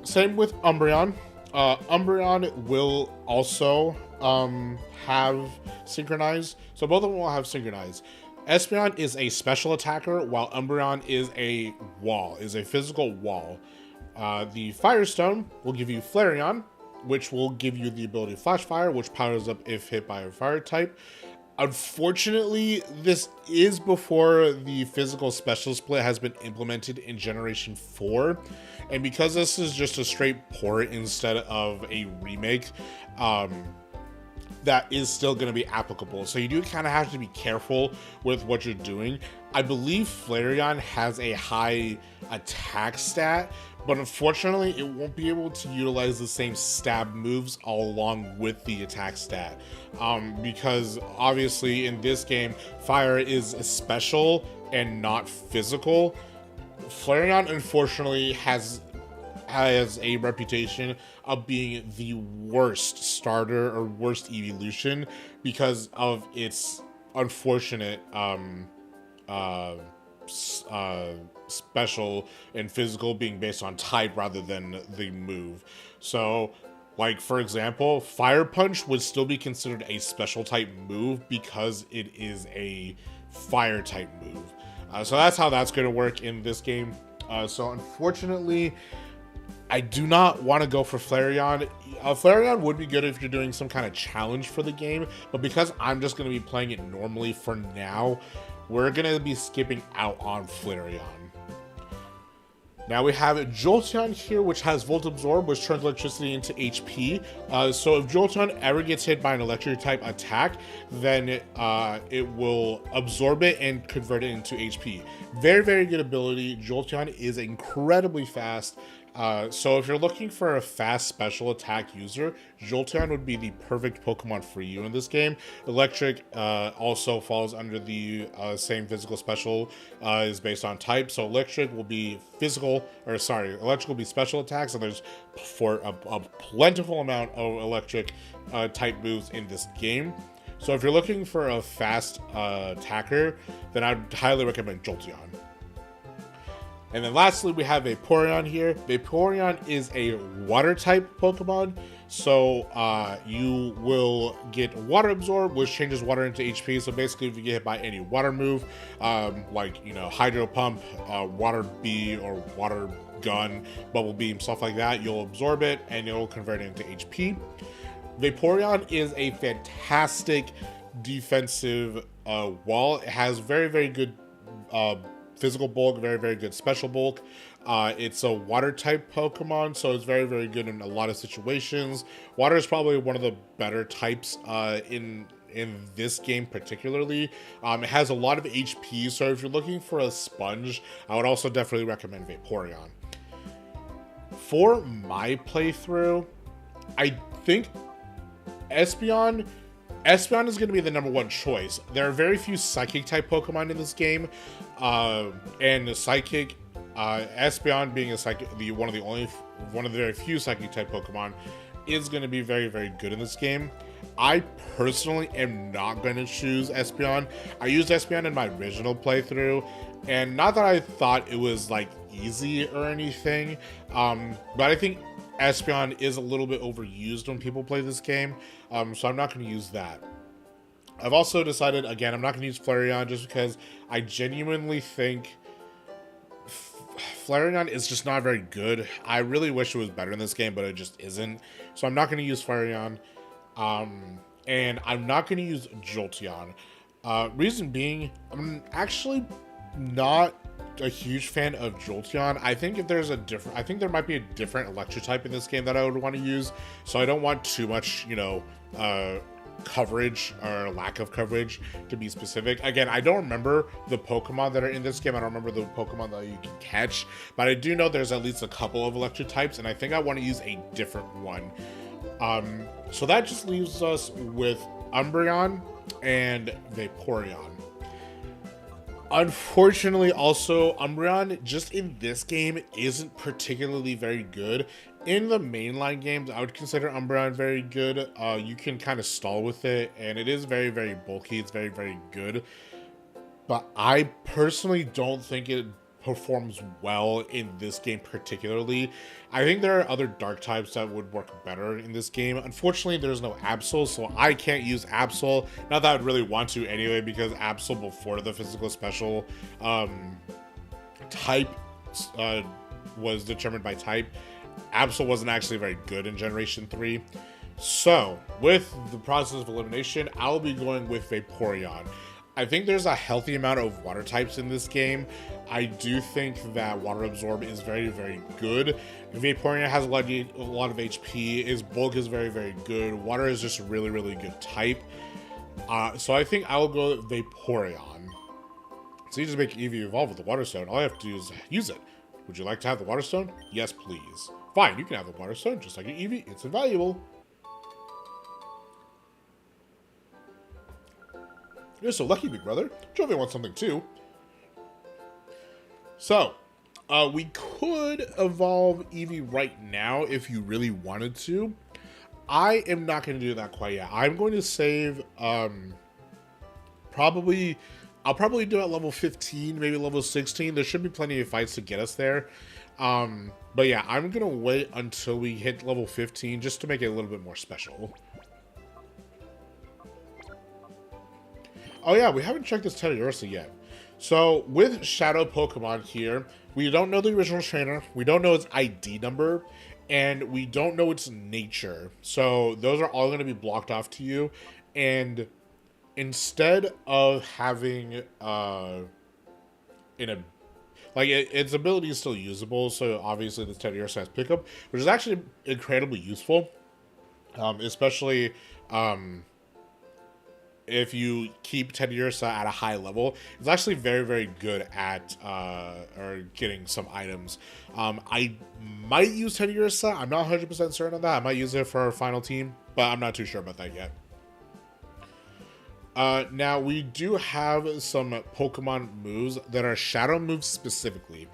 Umbreon. Umbreon will also have Synchronize, so both of them will have Synchronize. Espeon is a special attacker, while Umbreon is a physical wall. The Firestone will give you Flareon, which will give you the ability Flash Fire, which powers up if hit by a fire type. Unfortunately, this is before the physical special split has been implemented in Generation 4. And because this is just a straight port instead of a remake, that is still going to be applicable. So you do kind of have to be careful with what you're doing. I believe Flareon has a high attack stat, but unfortunately it won't be able to utilize the same stab moves along with the attack stat. Because obviously in this game, fire is special and not physical. Flareon unfortunately has a reputation of being the worst starter or worst evolution because of its unfortunate special and physical being based on type rather than the move. So, like for example, Fire Punch would still be considered a special type move because it is a fire type move. So that's how that's going to work in this game. So unfortunately, I do not want to go for Flareon. Flareon would be good if you're doing some kind of challenge for the game, but because I'm just going to be playing it normally for now, we're going to be skipping out on Flareon. Now we have Jolteon here, which has Volt Absorb, which turns electricity into HP. So if Jolteon ever gets hit by an electric type attack, then it will absorb it and convert it into HP. Very, very good ability. Jolteon is incredibly fast. So if you're looking for a fast special attack user, Jolteon would be the perfect Pokemon for you in this game. Electric also falls under the same physical special, is based on type. So electric will be electric will be special attacks, and there's for a plentiful amount of electric type moves in this game. So if you're looking for a fast attacker, then I'd highly recommend Jolteon. And then lastly, we have Vaporeon here. Vaporeon is a water type Pokemon. So you will get Water Absorb, which changes water into HP. So basically, if you get hit by any water move, like, Hydro Pump, Water Bee, or Water Gun, Bubble Beam, stuff like that, you'll absorb it and it'll convert it into HP. Vaporeon is a fantastic defensive wall. It has very, very good physical bulk, very, very good special bulk. It's a water type Pokemon, so it's very, very good in a lot of situations. Water is probably one of the better types in this game particularly. It has a lot of HP, so if you're looking for a sponge, I would also definitely recommend Vaporeon. For my playthrough, I think Espeon is going to be the #1 choice. There are very few Psychic type Pokemon in this game, and Psychic, Espeon being a Psychic, one of the very few Psychic type Pokemon, is going to be very, very good in this game. I personally am not going to choose Espeon. I used Espeon in my original playthrough, and not that I thought it was like easy or anything, but I think Espeon is a little bit overused when people play this game, so I'm not going to use that. I've also decided, again, I'm not going to use Flareon just because I genuinely think Flareon is just not very good. I really wish it was better in this game, but it just isn't. So I'm not going to use Flareon, and I'm not going to use Jolteon. Reason being, I'm actually not a huge fan of Jolteon. I think there might be a different electric type in this game that I would want to use, so I don't want too much, coverage or lack of coverage, to be specific. Again, I don't remember the Pokemon that are in this game. I don't remember the Pokemon that you can catch, but I do know there's at least a couple of electric types, and I think I want to use a different one. So that just leaves us with Umbreon and Vaporeon. Unfortunately, also, Umbreon, just in this game, isn't particularly very good. In the mainline games, I would consider Umbreon very good. You can kind of stall with it, and it is very, very bulky. It's very, very good. But I personally don't think it performs well in this game particularly. I think there are other dark types that would work better in this game. Unfortunately, there's no Absol, so I can't use Absol. Not that I'd really want to anyway, because Absol before the physical special type was determined by type. Absol wasn't actually very good in Generation 3. So, with the process of elimination, I'll be going with Vaporeon. I think there's a healthy amount of water types in this game. I do think that Water Absorb is very, very good. Vaporeon has a lot of HP. His bulk is very, very good. Water is just a really, really good type. So I think I will go with Vaporeon. So you just make Eevee evolve with the Water Stone. All I have to do is use it. Would you like to have the Water Stone? Yes, please. Fine, you can have the Water Stone, just like your Eevee. It's invaluable. You're so lucky, big brother. Jovi wants something too. So, we could evolve Eevee right now if you really wanted to. I am not going to do that quite yet. I'm going to save, I'll probably do it at level 15, maybe level 16. There should be plenty of fights to get us there. But yeah, I'm going to wait until we hit level 15 just to make it a little bit more special. Oh yeah, we haven't checked this Teddiursa yet. So with Shadow Pokemon here, we don't know the original trainer, we don't know its ID number, and we don't know its nature. So those are all going to be blocked off to you. And instead of having in a its ability is still usable, so obviously this Teddiursa has pickup, which is actually incredibly useful, especially if you keep Teddiursa at a high level. It's actually very, very good at or getting some items. I might use Teddiursa. I'm not 100% certain on that. I might use it for our final team, but I'm not too sure about that yet. Now, we do have some Pokemon moves that are Shadow moves specifically.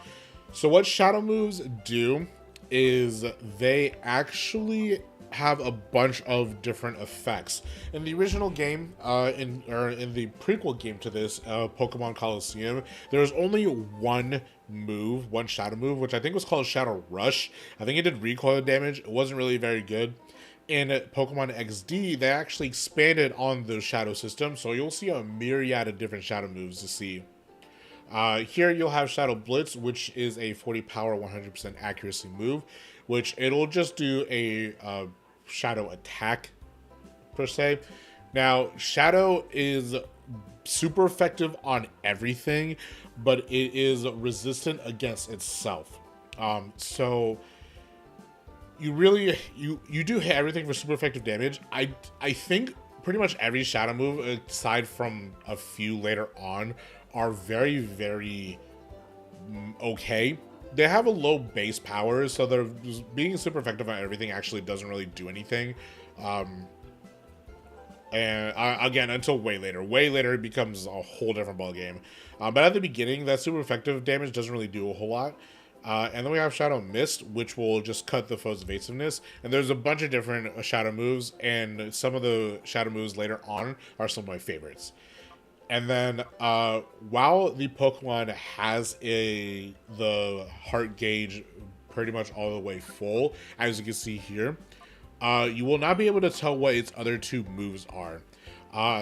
So what Shadow moves do is they actually have a bunch of different effects. In the original game, in the prequel game to this, Pokemon Coliseum, there was only one move, one Shadow move, which I think was called Shadow Rush. I think it did recoil damage. It wasn't really very good. In Pokemon XD, they actually expanded on the Shadow system, so you'll see a myriad of different Shadow moves to see. Here you'll have Shadow Blitz, which is a 40 power, 100% accuracy move, which it'll just do a Shadow attack, per se. Now, Shadow is super effective on everything, but it is resistant against itself. So you really you do hit everything for super effective damage. I think pretty much every Shadow move, aside from a few later on, are very, very okay. They have a low base power, so they're being super effective on everything actually doesn't really do anything. And again, until way later. Way later, it becomes a whole different ballgame. But at the beginning, that super effective damage doesn't really do a whole lot. And then we have Shadow Mist, which will just cut the foe's evasiveness. And there's a bunch of different Shadow moves, and some of the Shadow moves later on are some of my favorites. And then, while the Pokemon has the heart gauge pretty much all the way full, as you can see here, you will not be able to tell what its other two moves are.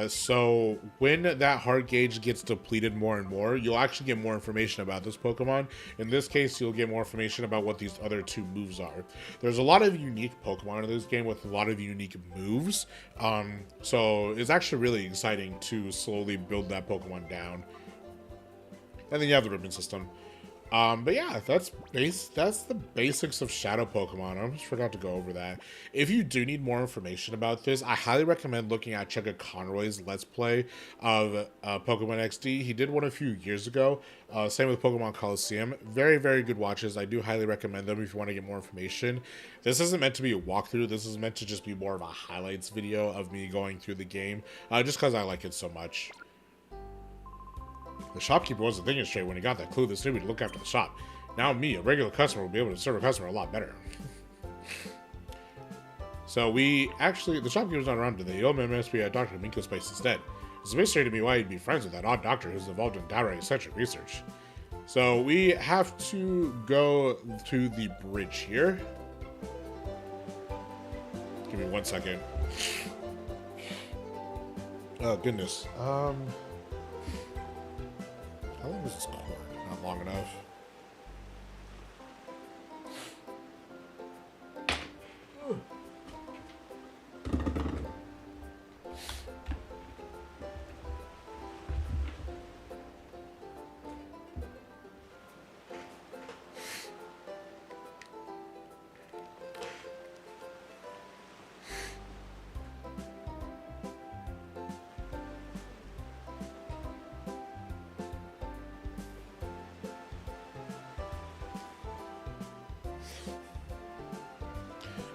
So when that heart gauge gets depleted more and more, you'll actually get more information about this Pokemon. In this case, you'll get more information about what these other two moves are. There's a lot of unique Pokemon in this game with a lot of unique moves. So it's actually really exciting to slowly build that Pokemon down. And then you have the ribbon system. But yeah, that's the basics of Shadow Pokemon. I almost forgot to go over that. If you do need more information about this, I highly recommend looking at Chugga Conroy's Let's Play of Pokemon XD. He did one a few years ago. Same with Pokemon Coliseum. Very, very good watches. I do highly recommend them if you want to get more information. This isn't meant to be a walkthrough. This is meant to just be more of a highlights video of me going through the game, just because I like it so much. The shopkeeper wasn't thinking straight when he got that clue this newbie to look after the shop. Now me, a regular customer, will be able to serve a customer a lot better. So the shopkeeper's not around today. The old man must be at Dr. Minko's place instead. It's a mystery to me why he'd be friends with that odd doctor who's involved in downright eccentric research. So we have to go to the bridge here. Give me 1 second. Oh, goodness. How long is this cord? Not long enough.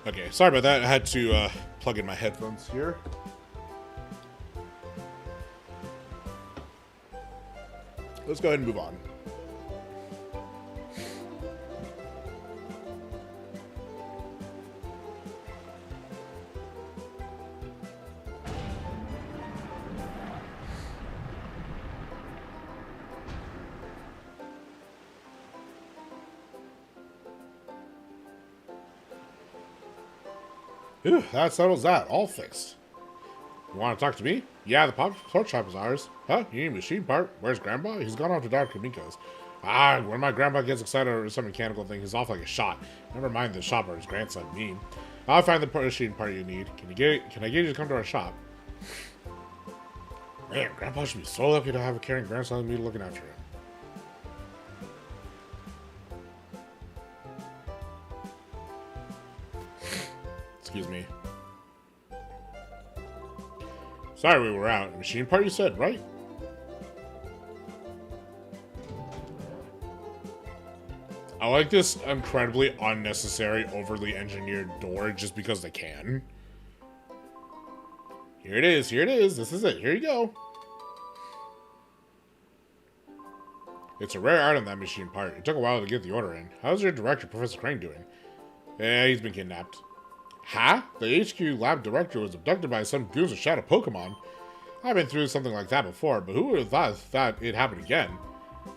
Okay, sorry about that. I had to plug in my headphones here. Let's go ahead and move on. Whew, that settles that. All fixed. You want to talk to me? Yeah, the pork chop is ours. Huh? You need a machine part? Where's Grandpa? He's gone off to Dr. Kamiko's. Ah, when my grandpa gets excited over some mechanical thing, he's off like a shot. Never mind the shop or his grandson, me. I'll find the machine part you need. Can I get you to come to our shop? Man, Grandpa should be so lucky to have a caring grandson and me looking after him. Excuse me. Sorry we were out. Machine part you said, right? I like this incredibly unnecessary, overly engineered door just because they can. Here it is, here it is. This is it. Here you go. It's a rare item, that machine part. It took a while to get the order in. How's your director, Professor Crane, doing? Yeah, he's been kidnapped. Huh? The HQ lab director was abducted by some goons with shadow Pokemon. I've been through something like that before, but who would have thought that it happened again?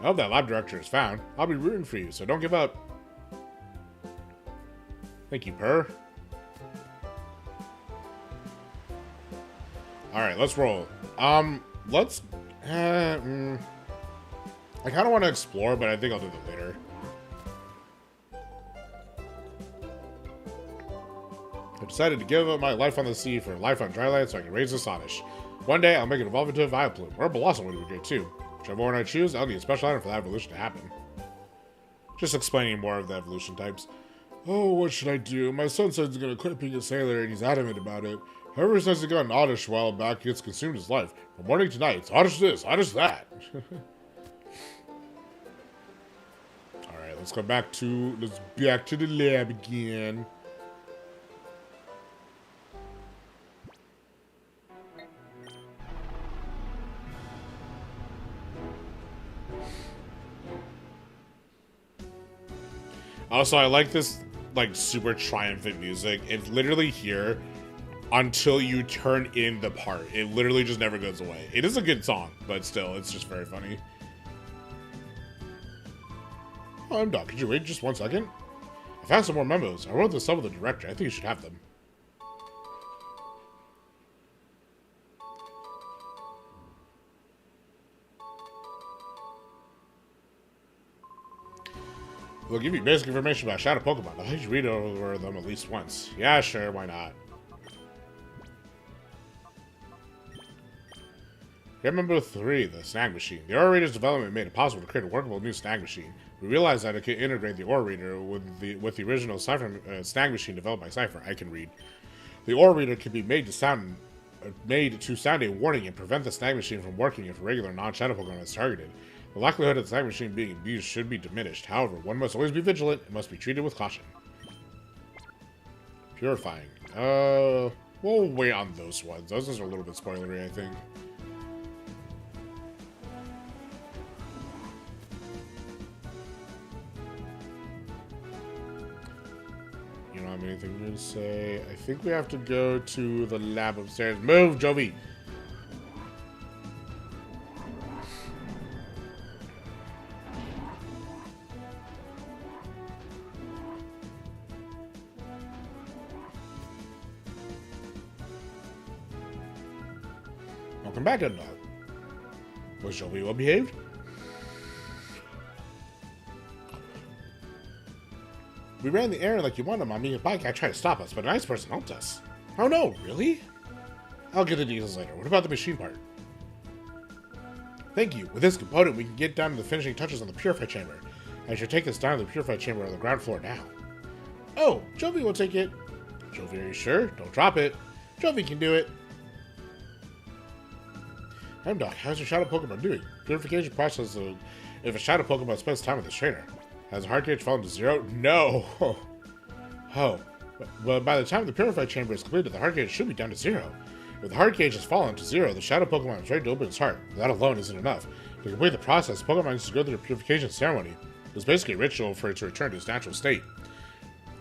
I hope that lab director is found. I'll be rooting for you, so don't give up. Thank you, Purr. Alright, let's roll. Let's... I kind of want to explore, but I think I'll do that later. I decided to give up my life on the sea for life on dry land so I can raise Astonish. One day, I'll make it evolve into a Vileplume, or a Blossom would be great too. Whichever one I choose, I'll need a special item for that evolution to happen. Just explaining more of the evolution types. Oh, what should I do? My son says he's going to quit being a sailor, and he's adamant about it. Ever since he got an Oddish a while back, it's consumed his life. From morning to night, it's Oddish this, Oddish that. Alright, let's go back to the lab again. Also, I like this, like, super triumphant music. It's literally here until you turn in the part. It literally just never goes away. It is a good song, but still, it's just very funny. Oh, I'm Doc. Could you wait just 1 second? I found some more memos. I wrote this up with the director. I think you should have them. We'll give you basic information about Shadow Pokemon. I think you should read over them at least once. Yeah, sure, why not? Here, number 3, the Snag Machine. The Aura Reader's development made it possible to create a workable new Snag Machine. We realized that it could integrate the Aura Reader with the original Snag Machine developed by Cypher. I can read. The Aura Reader can be made to sound a warning and prevent the Snag Machine from working if a regular non-Shadow Pokemon is targeted. The likelihood of the Snag Machine being abused should be diminished. However, one must always be vigilant and must be treated with caution. Purifying. We'll wait on those ones. Those ones are a little bit spoilery, I think. You don't have anything new to say. I think we have to go to the lab upstairs. Move, Jovi! Welcome back, Gunnar. Was Jovi well behaved? We ran the errand like you wanted on me. A bike guy tried to stop us, but a nice person helped us. Oh no, really? I'll get the details later. What about the machine part? Thank you. With this component, we can get down to the finishing touches on the Purify Chamber. I should take this down to the Purify Chamber on the ground floor now. Oh, Jovi will take it. Jovi, are you sure? Don't drop it. Jovi can do it. Doc, how's your Shadow Pokemon doing? Purification process if a Shadow Pokemon spends time with its trainer. Has the heart gauge fallen to 0? No! Oh. But by the time the Purify Chamber is completed, the heart gauge should be down to 0. If the heart gauge has fallen to 0, the Shadow Pokemon is ready to open its heart. That alone isn't enough. To complete the process, Pokemon needs to go through the purification ceremony. It's basically a ritual for it to return to its natural state.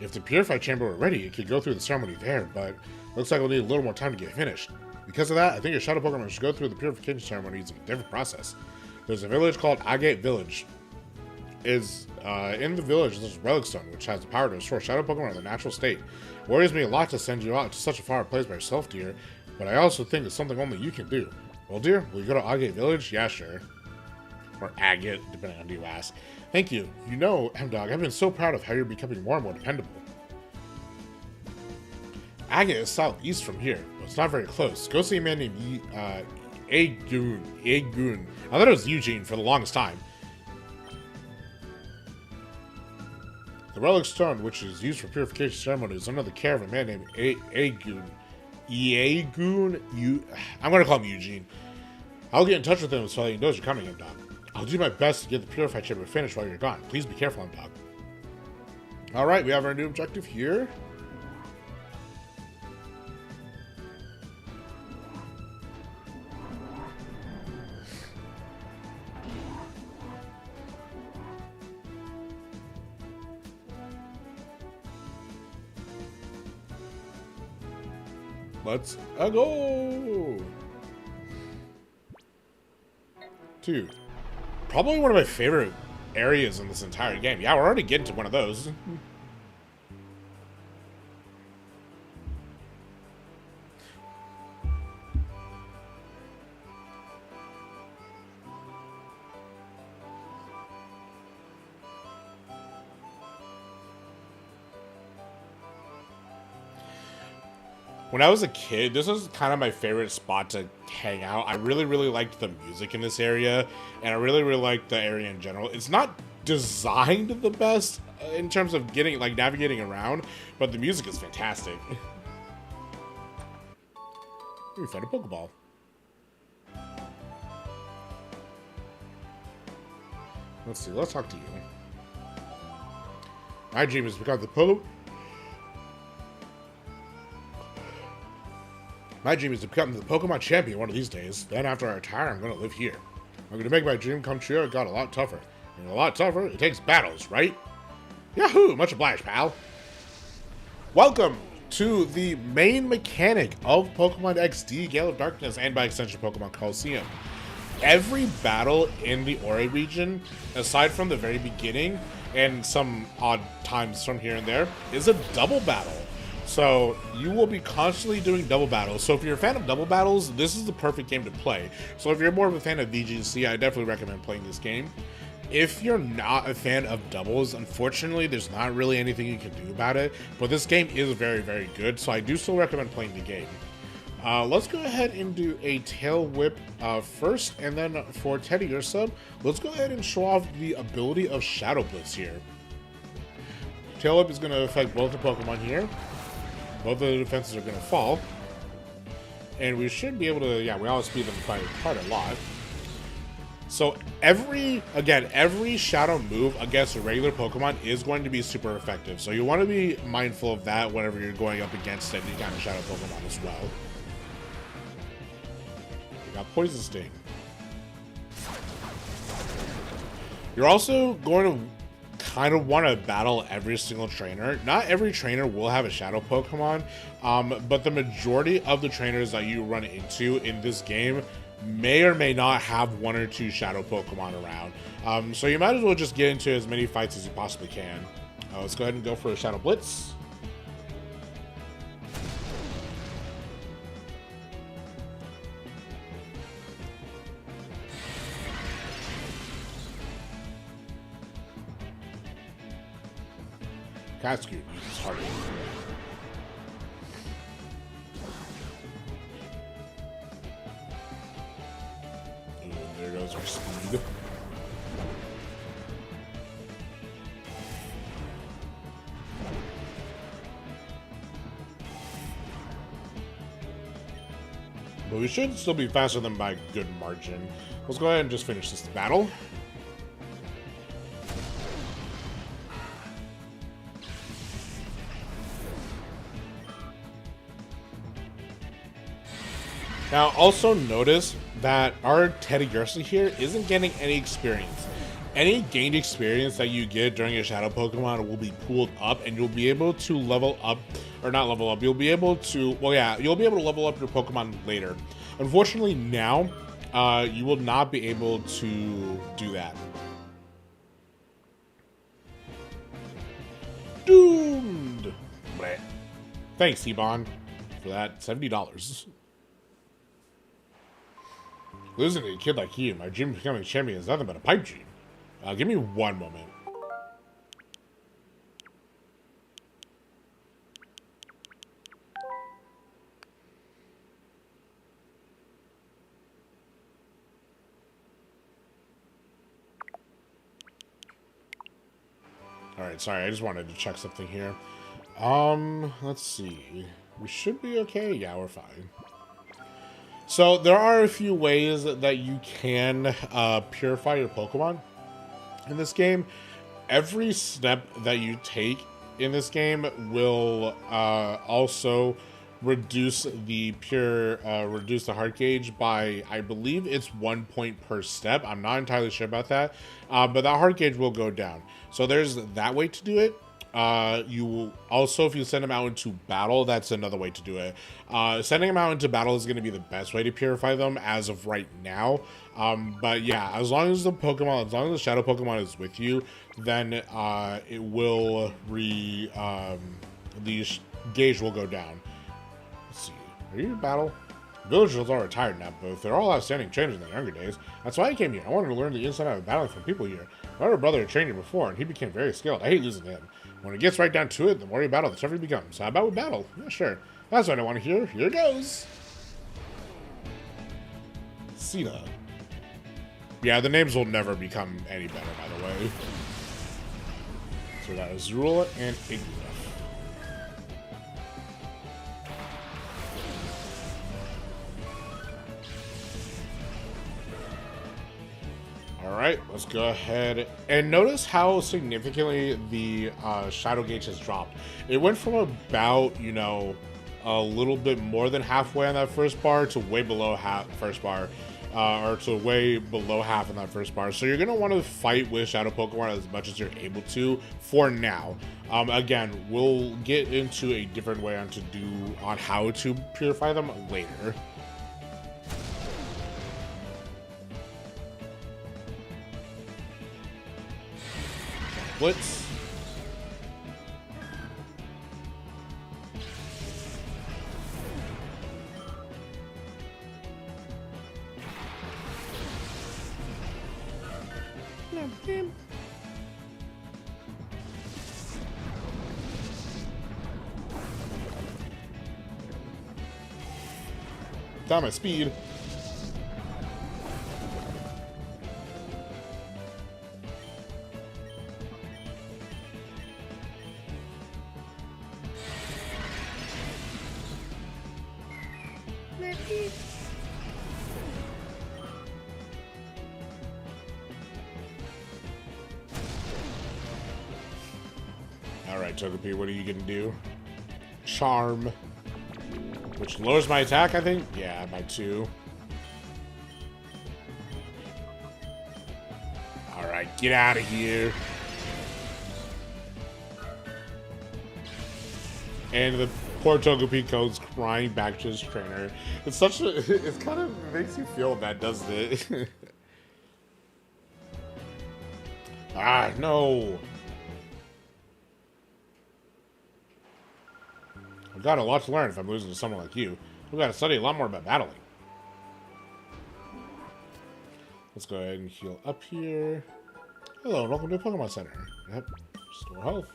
If the Purify Chamber were ready, it could go through the ceremony there, but looks like we'll need a little more time to get finished. Because of that, I think your Shadow Pokemon should go through the purification ceremony using a different process. There's a village called Agate Village. In the village, there's a Relic Stone, which has the power to restore Shadow Pokemon in their natural state. It worries me a lot to send you out to such a far place by yourself, dear, but I also think it's something only you can do. Well, dear, will you go to Agate Village? Yeah, sure. Or Agate, depending on who you ask. Thank you. You know, M-Dog, I've been so proud of how you're becoming more and more dependable. Agate is southeast from here, but it's not very close. Go see a man named Aegoon. Aegoon. I thought it was Eugene for the longest time. The relic stone, which is used for purification ceremonies, is under the care of a man named Aegoon. I'm going to call him Eugene. I'll get in touch with him so that he knows you're coming, M-Dog. I'll do my best to get the purified chamber finished while you're gone. Please be careful, M-Dog. Alright, we have our new objective here. Let's go! Dude, probably one of my favorite areas in this entire game. Yeah, we're already getting to one of those. When I was a kid, this was kind of my favorite spot to hang out. I really, really liked the music in this area, and I really, really liked the area in general. It's not designed the best in terms of getting, like, navigating around, but the music is fantastic. We found a Pokeball. Let's see, let's talk to you. My dream is to become the Pokemon. My dream is to become the Pokemon champion one of these days. Then after I retire, I'm going to live here. I'm going to make my dream come true. It got a lot tougher. And a lot tougher, it takes battles, right? Yahoo! Much obliged, pal. Welcome to the main mechanic of Pokemon XD, Gale of Darkness, and by extension, Pokemon Coliseum. Every battle in the Ori region, aside from the very beginning, and some odd times from here and there, is a double battle. So you will be constantly doing double battles. So if you're a fan of double battles, this is the perfect game to play. So if you're more of a fan of VGC, I definitely recommend playing this game. If you're not a fan of doubles, unfortunately, there's not really anything you can do about it. But this game is very, very good. So I do still recommend playing the game. Let's go ahead and do a Tail Whip first. And then for Teddiursa, let's go ahead and show off the ability of Shadow Blitz here. Tail Whip is going to affect both the Pokemon here. Both of the defenses are going to fall. And we should be able to, yeah, we always speed them by quite a lot. So every shadow move against a regular Pokemon is going to be super effective. So you want to be mindful of that whenever you're going up against any kind of shadow Pokemon as well. We got Poison Sting. You're also going to kind of want to battle every single trainer. Not every trainer will have a shadow Pokemon, but the majority of the trainers that you run into in this game may or may not have one or two shadow Pokemon around. So you might as well just get into as many fights as you possibly can. Let's go ahead and go for a Shadow Blitz. Cascade uses Hardy. And there goes our speed. But we should still be faster than by a good margin. Let's go ahead and just finish this battle. Now, also notice that our Teddiursa here isn't getting any experience. Any gained experience that you get during a Shadow Pokemon will be pooled up, and you'll be able to level up, or not level up, you'll be able to, well yeah, you'll be able to level up your Pokemon later. Unfortunately now, you will not be able to do that. Doomed! Bleh. Thanks, Ebon, for that $70. Losing to a kid like you, my dream of becoming champion is nothing but a pipe dream. Give me one moment. Alright, sorry, I just wanted to check something here. Let's see. We should be okay. Yeah, we're fine. So, there are a few ways that you can purify your Pokemon in this game. Every step that you take in this game will also reduce the heart gauge by, I believe it's 1 point per step. I'm not entirely sure about that, but that heart gauge will go down. So there's that way to do it. You will also, if you send them out into battle, that's another way to do it. Sending them out into battle is going to be the best way to purify them as of right now. But yeah, as long as the shadow Pokemon is with you, then it will the gauge will go down. Let's see. Are you in battle? Villagers are retired now, but they're all outstanding trainers in their younger days. That's why I came here. I wanted to learn the inside out of battling from people here. My older brother had trained here before, and he became very skilled. I hate losing to him. When it gets right down to it, the more you battle, the tougher you become. So how about we battle? Yeah, sure. That's what I want to hear. Here goes. Sina. Yeah, the names will never become any better, by the way. So that is Zerula and Ignif. Alright, let's go ahead and notice how significantly the shadow gauge has dropped. It went from about, you know, a little bit more than halfway on that first bar to way below first bar. Or to way below half in that first bar. So you're going to want to fight with shadow Pokemon as much as you're able to for now. Again, we'll get into a different way on how to purify them later. Blitz. Down my speed. Alright, Togepi, what are you gonna do? Charm. Which lowers my attack, I think? Yeah, by 2. Alright, get out of here. And the poor Togepi goes crying back to his trainer. It's it kind of makes you feel bad, doesn't it? Ah, no. I've got a lot to learn if I'm losing to someone like you. We've got to study a lot more about battling. Let's go ahead and heal up here. Hello, and welcome to the Pokemon Center. Yep, restore health.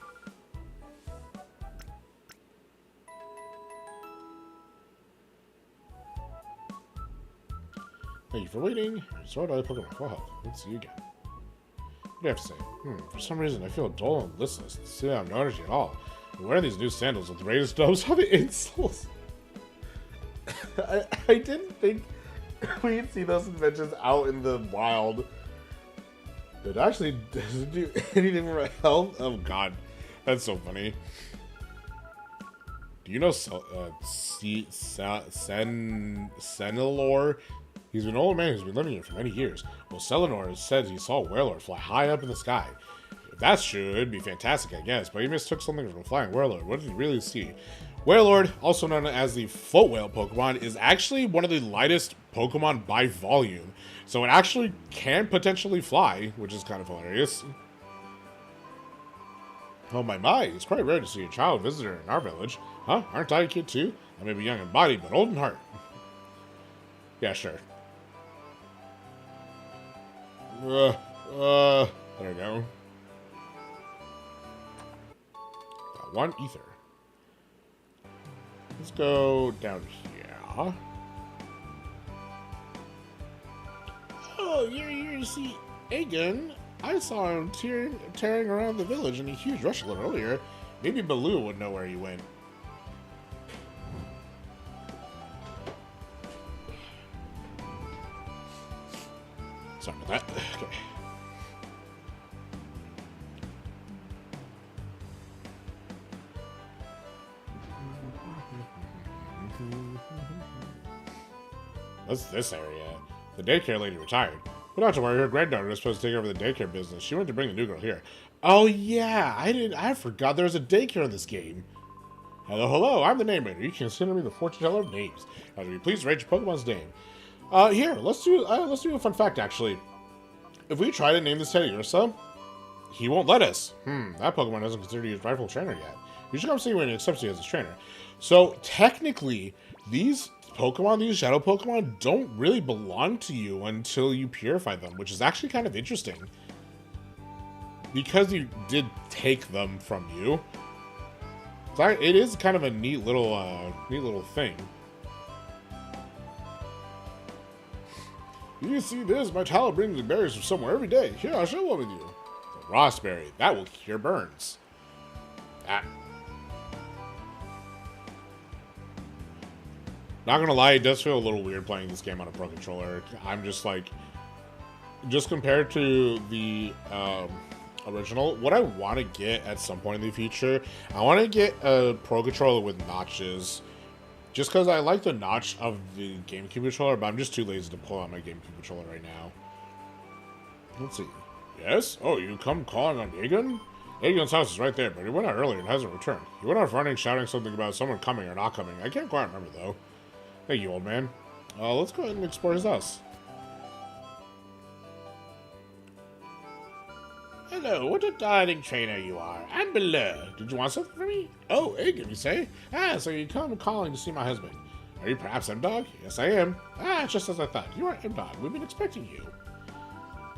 Thank you for waiting. Restore to Pokemon full health. Good to see you again. What do you have to say? For some reason, I feel dull and listless. See, I have no energy at all. I'm wearing these new sandals with the raised toes on the insoles. I didn't think we'd see those inventions out in the wild. It actually doesn't do anything for my health. Oh god, that's so funny. Do you know Senilor? He's an old man who's been living here for many years. Well, Selenor says he saw a Werelord fly high up in the sky. If that's true, it'd be fantastic, I guess. But he mistook something from a flying Werelord. What did he really see? Werelord, also known as the Foot Whale Pokemon, is actually one of the lightest Pokemon by volume. So it actually can potentially fly, which is kind of hilarious. Oh my, it's quite rare to see a child visitor in our village. Huh? Aren't I a kid too? I may be young in body, but old in heart. Yeah, sure. There we go. Got one ether. Let's go down here. Oh, you're here to see Aegon. I saw him tearing around the village in a huge rush a little earlier. Maybe Baloo would know where he went. Sorry about that. Okay. What's this area? The daycare lady retired. But not to worry, her granddaughter is supposed to take over the daycare business. She went to bring the new girl here. Oh yeah, I forgot there was a daycare in this game. Hello, I'm the name rater. You can consider me the fortune teller of names. I'll be pleased to rate your Pokemon's name. Here, let's do a fun fact actually. If we try to name this Teddiursa, he won't let us. That Pokemon doesn't consider you his rightful trainer yet. You should come see when he accepts you as his trainer. So technically, these Pokemon, these Shadow Pokemon, don't really belong to you until you purify them, which is actually kind of interesting. Because you did take them from you. It is kind of a neat little thing. You can see this. My talent brings me berries from somewhere every day. Here, I'll share one with you. The Rossberry. That will cure burns. Not gonna lie, it does feel a little weird playing this game on a Pro Controller. I'm just like, just compared to the original, what I want to get at some point in the future, I want to get a Pro Controller with notches. Just because I like the notch of the GameCube controller, but I'm just too lazy to pull out my GameCube controller right now. Let's see. Yes? Oh, you come calling on Aegon? Aegon's house is right there, but he went out earlier and hasn't returned. He went off running, shouting something about someone coming or not coming. I can't quite remember, though. Thank you, old man. Let's go ahead and explore his house. Hello, what a darling trainer you are. I'm Baloo. Did you want something from me? Oh, Aegon, you say? So you come calling to see my husband. Are you perhaps M-Dog? Yes, I am. Just as I thought. You are M-Dog. We've been expecting you.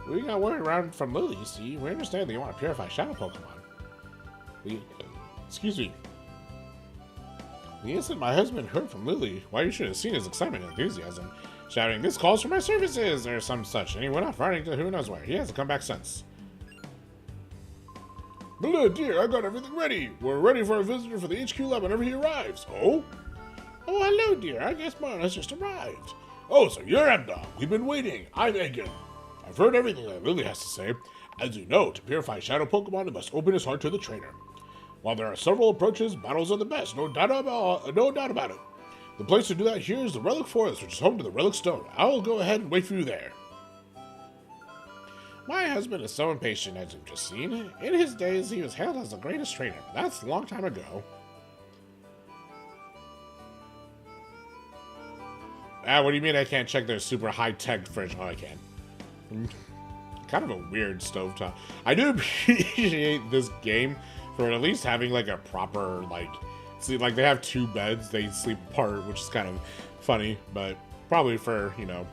We got word around from Lily, you see. We understand that you want to purify Shadow Pokemon. Excuse me. The instant my husband heard from Lily, why you should have seen his excitement and enthusiasm, shouting, "This calls for my services!" or some such, and he went off running to who knows where. He hasn't come back since. Baloo, dear, I got everything ready. We're ready for a visitor for the HQ lab whenever he arrives. Oh? Oh, hello, dear. I guess Mona has just arrived. Oh, so you're M-Dog. We've been waiting. I'm Aegon. I've heard everything that Lily has to say. As you know, to purify Shadow Pokemon, it must open his heart to the trainer. While there are several approaches, battles are the best, no doubt about it. The place to do that here is the Relic Forest, which is home to the Relic Stone. I will go ahead and wait for you there. My husband is so impatient, as you've just seen. In his days, he was hailed as the greatest trainer, but that's a long time ago. What do you mean I can't check their super high-tech fridge? Oh, I can. Kind of a weird stovetop. I do appreciate this game for at least having, like, a proper, like... See, like, they have two beds, they sleep apart, which is kind of funny, but probably for, you know,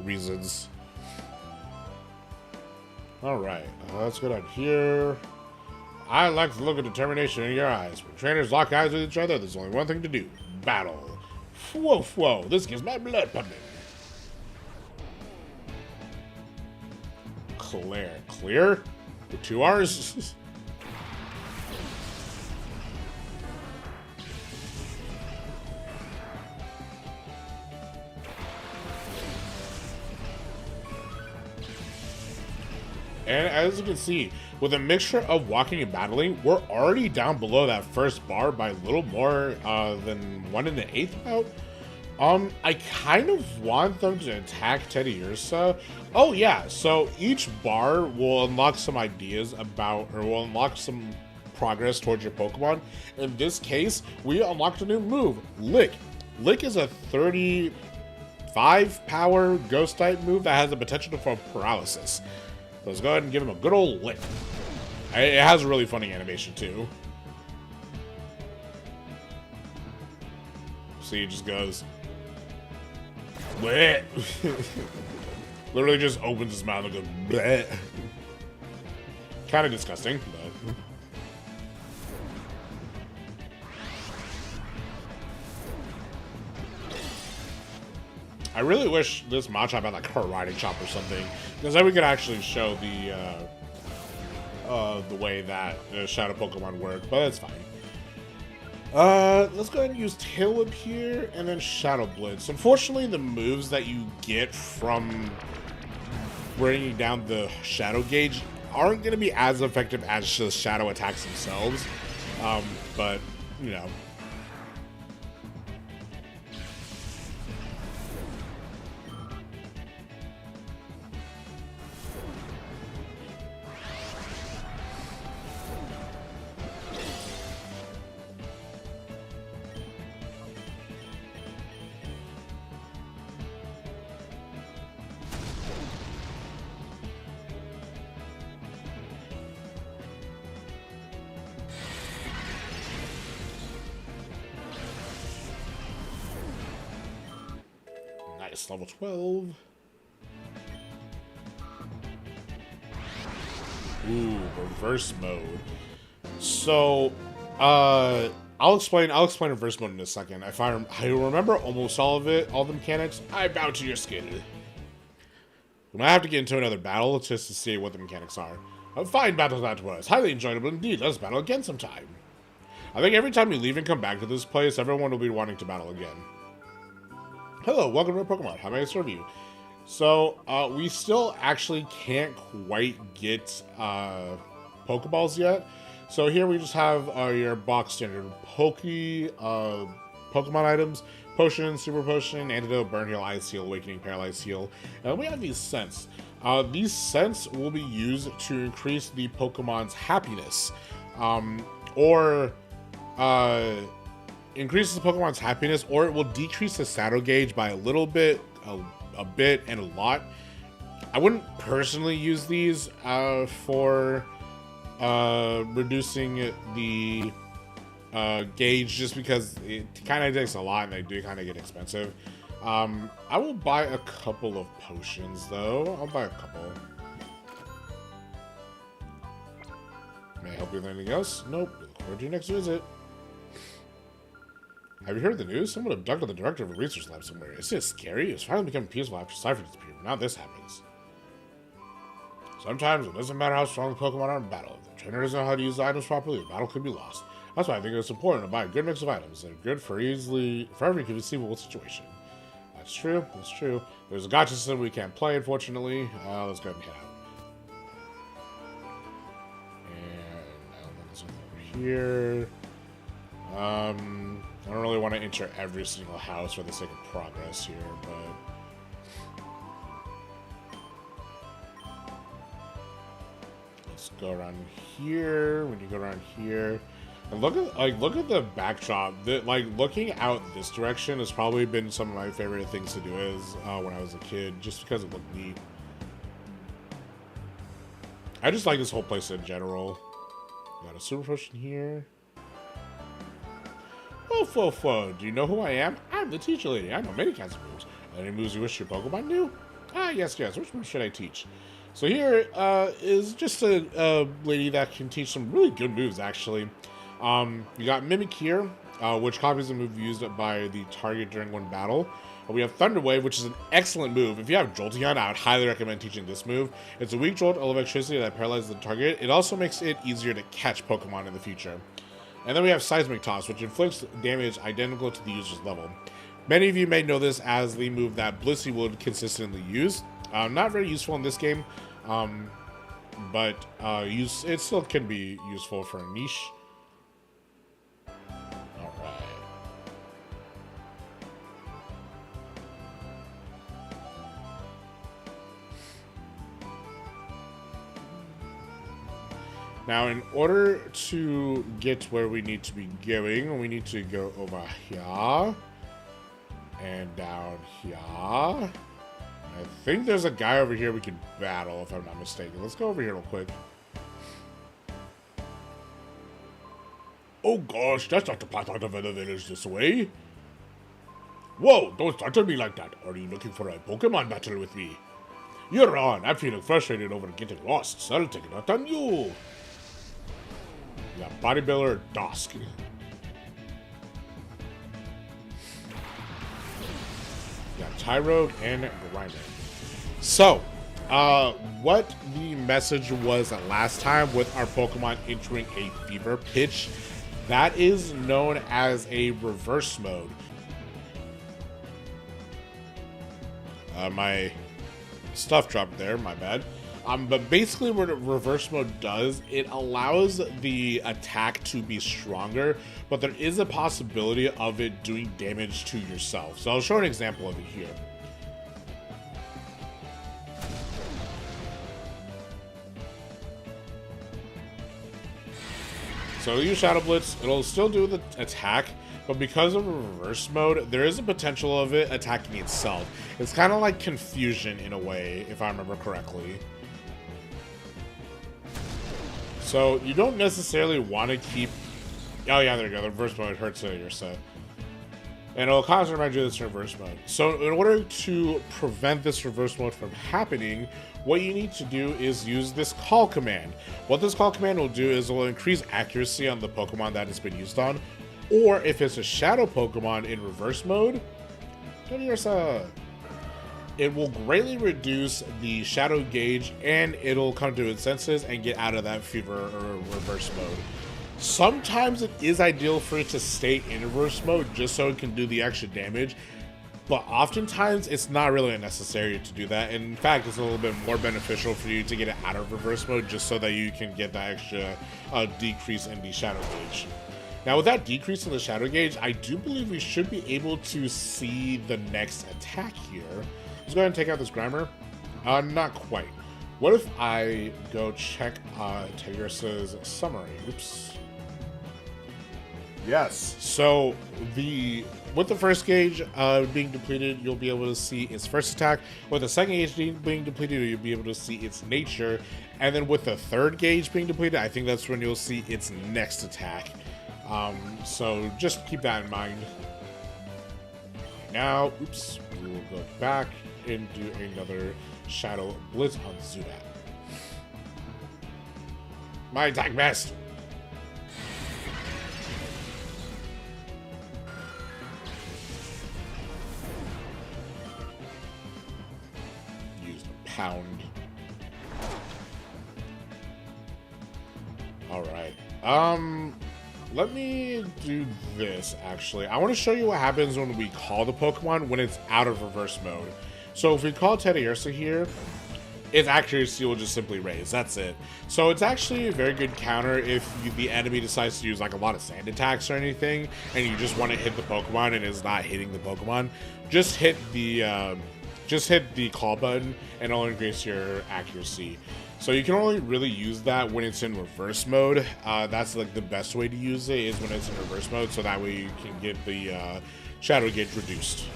reasons. Alright, let's go down here. I like the look of determination in your eyes. When trainers lock eyes with each other, there's only one thing to do. Battle. Whoa, whoa, this gives my blood pumping. Claire. Clear? With two R's? And as you can see, with a mixture of walking and battling, we're already down below that first bar by a little more than 1 1/8 out. I kind of want them to attack Teddiursa. Oh yeah, so each bar will unlock some ideas about, or will unlock some progress towards your Pokemon. In this case, we unlocked a new move, Lick. Lick is a 35 power ghost type move that has the potential for paralysis. Let's go ahead and give him a good old lick. It has a really funny animation too. See, he just goes, bleh. Literally just opens his mouth and goes bleh. Kind of disgusting, but... I really wish this Machop had like karate chop or something, because then we could actually show the way that Shadow Pokemon work, but that's fine. Let's go ahead and use Tail Whip here, and then Shadow Blitz. Unfortunately, the moves that you get from bringing down the Shadow Gauge aren't going to be as effective as the Shadow attacks themselves, but, you know. Nice, level 12. Ooh, reverse mode. So, I'll explain reverse mode in a second. If I remember almost all of it, all the mechanics, I bow to your skin. We might have to get into another battle just to see what the mechanics are. A fine battle that was. Highly enjoyable indeed. Let's battle again sometime. I think every time you leave and come back to this place, everyone will be wanting to battle again. Hello, welcome to Pokemon. How may I serve you? So, we still actually can't quite get Pokeballs yet. So here we just have your box standard Pokemon items. Potion, Super Potion, Antidote, Burn Heal, Ice Heal, Awakening, Paralyze Heal. And we have these scents. These scents will be used to increase the Pokemon's happiness. Increases the Pokemon's happiness, or it will decrease the Shadow Gauge by a little bit, a bit, and a lot. I wouldn't personally use these for reducing the gauge, just because it kind of takes a lot and they do kind of get expensive. I will buy a couple of potions, though. I'll buy a couple. May I help you with anything else? Nope. Look forward to your next visit. Have you heard the news? Someone abducted the director of a research lab somewhere. Isn't it scary? It's finally becoming peaceful after Cypher disappeared. Now this happens. Sometimes it doesn't matter how strong the Pokemon are in battle. If the trainer doesn't know how to use the items properly, the battle could be lost. That's why I think it's important to buy a good mix of items that are good for every conceivable situation. That's true. That's true. There's a gotcha system we can't play, unfortunately. Let's go ahead and head out. And now let's over here. I don't really want to enter every single house for the sake of progress here, but let's go around here. When you go around here, and look at the backdrop. Looking out this direction has probably been some of my favorite things to do as when I was a kid, just because it looked neat. I just like this whole place in general. Got a Super Potion here. Oh, do you know who I am? I'm the teacher lady. I know many kinds of moves. Are there any moves you wish your Pokemon knew? Ah, yes. Which move should I teach? So here is just a lady that can teach some really good moves, actually. We got Mimic here, which copies the move used by the target during one battle. We have Thunder Wave, which is an excellent move. If you have Jolteon, I would highly recommend teaching this move. It's a weak jolt of electricity that paralyzes the target. It also makes it easier to catch Pokemon in the future. And then we have Seismic Toss, which inflicts damage identical to the user's level. Many of you may know this as the move that Blissey would consistently use. Not very useful in this game, but it still can be useful for a niche. Alright. Now, in order to get where we need to be going, we need to go over here and down here. I think there's a guy over here we can battle, if I'm not mistaken. Let's go over here real quick. Oh gosh, that's not the path out of the village this way. Whoa, don't startle me like that. Are you looking for a Pokemon battle with me? You're on. I'm feeling frustrated over getting lost, so I'll take it out on you. Yeah, bodybuilder Dosk. Yeah, Tyro and Grinder. So, what the message was last time with our Pokemon entering a fever pitch, that is known as a reverse mode. My stuff dropped there, my bad. But basically what a reverse mode does, it allows the attack to be stronger, but there is a possibility of it doing damage to yourself. So I'll show an example of it here. So you Shadow Blitz, it'll still do the attack, but because of reverse mode, there is a potential of it attacking itself. It's kind of like confusion in a way, if I remember correctly. So you don't necessarily want to keep... Oh yeah, there you go. The reverse mode hurts your set. And it'll constantly remind you this reverse mode. So in order to prevent this reverse mode from happening, what you need to do is use this call command. What this call command will do is it will increase accuracy on the Pokemon that it's been used on. Or if it's a Shadow Pokemon in reverse mode, it will greatly reduce the Shadow gauge and it'll come to its senses and get out of that fever or reverse mode. Sometimes it is ideal for it to stay in reverse mode just so it can do the extra damage, but oftentimes it's not really necessary to do that. And in fact, it's a little bit more beneficial for you to get it out of reverse mode just so that you can get that extra decrease in the Shadow gauge. Now with that decrease in the Shadow gauge, I do believe we should be able to see the next attack here. Let's go ahead and take out this Grimer. Not quite. What if I go check Tigris's summary? Oops. Yes. So with the first gauge being depleted, you'll be able to see its first attack. With the second gauge being depleted, you'll be able to see its nature. And then with the third gauge being depleted, I think that's when you'll see its next attack. So just keep that in mind. Now, oops, we will go back and do another Shadow Blitz on Zubat. My attack best. Used a pound. Alright. Let me do this, actually. I want to show you what happens when we call the Pokemon when it's out of reverse mode. So if we call Teddiursa here, its accuracy will just simply raise. That's it. So it's actually a very good counter if the enemy decides to use like a lot of sand attacks or anything, and you just want to hit the Pokemon and it's not hitting the Pokemon. Just hit the call button and it'll increase your accuracy. So you can only really use that when it's in reverse mode. That's like the best way to use it is when it's in reverse mode, so that way you can get the Shadow gauge reduced.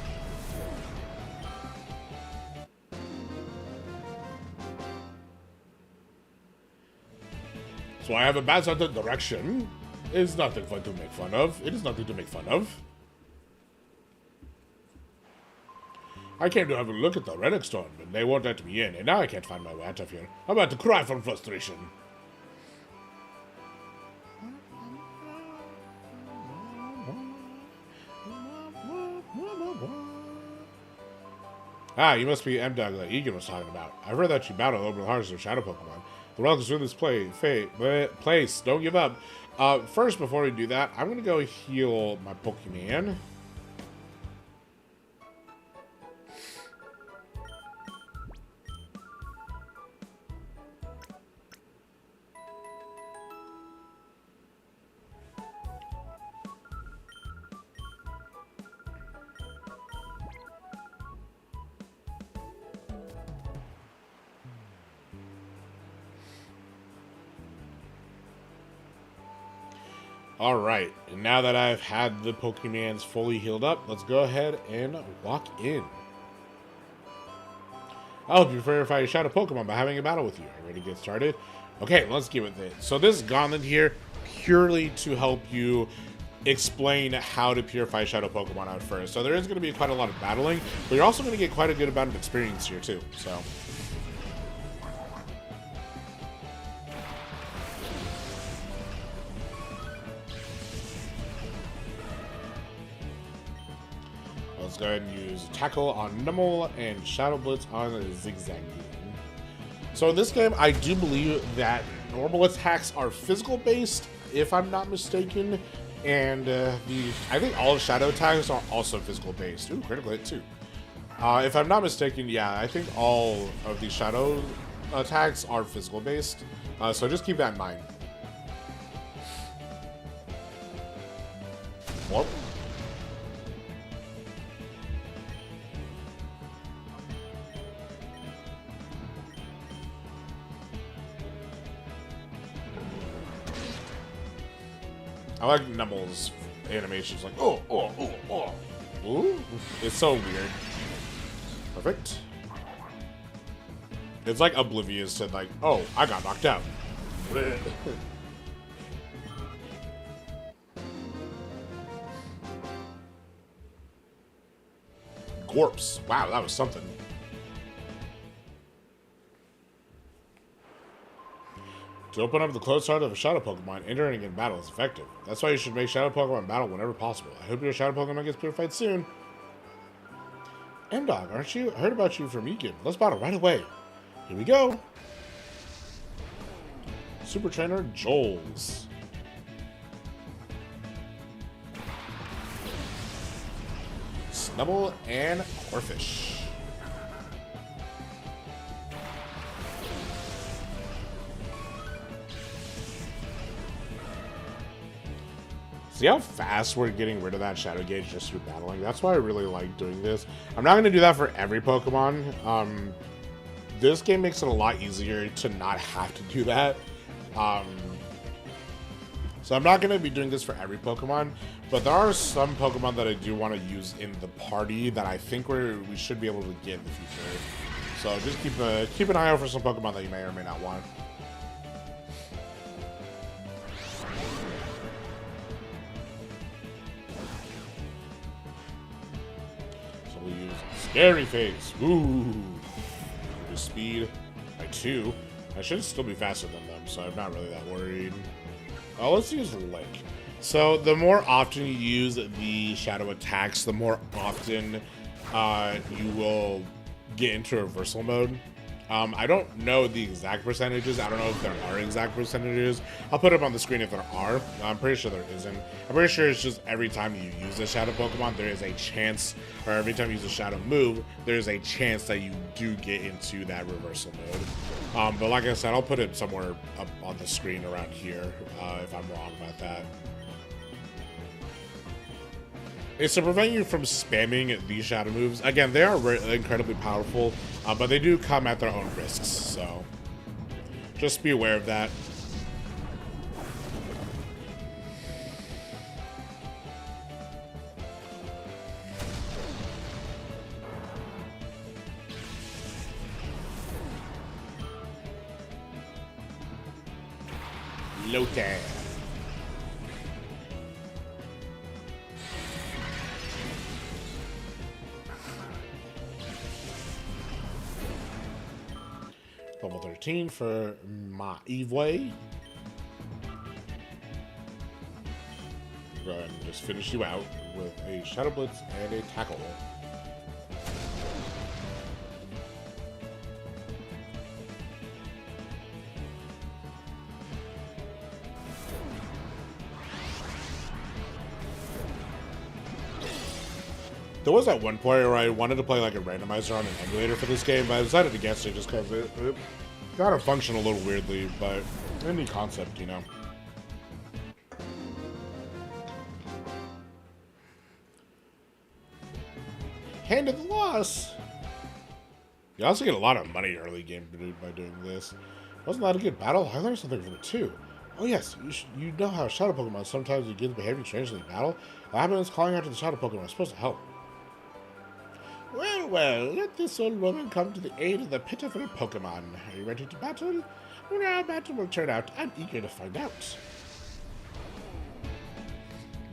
So I have a bad sense of direction. It's nothing fun to make fun of. It is nothing to make fun of. I came to have a look at the relic store, but they won't let me in, and now I can't find my way out of here. I'm about to cry from frustration. Ah, you must be M-Dog that Egan was talking about. I've heard that you battle over the hearts of Shadow Pokemon. The relics in this place. Don't give up. First, before we do that, I'm going to go heal my Pokemon. Alright, and now that I've had the Pokemons fully healed up, let's go ahead and walk in. I'll help you purify your Shadow Pokemon by having a battle with you. Are you ready to get started? Okay, let's get with it. So this gauntlet here, purely to help you explain how to purify Shadow Pokemon out first. So there is going to be quite a lot of battling, but you're also going to get quite a good amount of experience here too. So let's go ahead and use Tackle on Numble and Shadow Blitz on Zigzag. So in this game, I do believe that normal attacks are physical based, if I'm not mistaken, and I think all shadow attacks are also physical based. Ooh, critical hit too. If I'm not mistaken, yeah, I think all of these shadow attacks are physical based. So just keep that in mind. Whoop. I like Numble's animations, like, oh, oh, oh, oh. Ooh, it's so weird. Perfect. It's like oblivious to like, oh, I got knocked out. Corpse. Wow, that was something. To open up the closed heart of a shadow Pokemon, entering in battle is effective. That's why you should make shadow Pokemon battle whenever possible. I hope your shadow Pokemon gets purified soon. M-Dog, aren't you? I heard about you from Egan. Let's battle right away. Here we go. Super Trainer Joel's. Snubble and Corphish. See how fast we're getting rid of that Shadow Gauge just through battling? That's why I really like doing this. I'm not going to do that for every Pokemon. This game makes it a lot easier to not have to do that. So I'm not going to be doing this for every Pokemon, but there are some Pokemon that I do want to use in the party that I think we should be able to get in the future. So just keep an eye out for some Pokemon that you may or may not want. So we'll use Scary Face. Ooh. Reduce speed by 2. I should still be faster than them, so I'm not really that worried. Let's use Lick. So the more often you use the shadow attacks, the more often you will get into reversal mode. I don't know the exact percentages. I don't know if there are exact percentages. I'll put them on the screen if there are. I'm pretty sure there isn't. I'm pretty sure it's just every time you use a shadow Pokemon, there is a chance, or every time you use a shadow move, there's a chance that you do get into that reversal mode. But like I said, I'll put it somewhere up on the screen around here if I'm wrong about that. It's to prevent you from spamming these shadow moves. Again, they are incredibly powerful, but they do come at their own risks, so just be aware of that. Lotan. Level 13 for Maivoi. Go ahead and just finish you out with a Shadow Blitz and a Tackle. There was at one point where I wanted to play like a randomizer on an emulator for this game, but I decided against it just because it kind of functioned a little weirdly, but a neat concept, you know. Hand of the loss! You also get a lot of money early game by doing this. Wasn't that a good battle? I learned something from it too. Oh yes, you know how Shadow Pokemon sometimes begin behaving strangely in battle? What happens calling out to the Shadow Pokemon is supposed to help. Well, let this old woman come to the aid of the pitiful Pokemon. Are you ready to battle? Well, how battle will turn out, I'm eager to find out.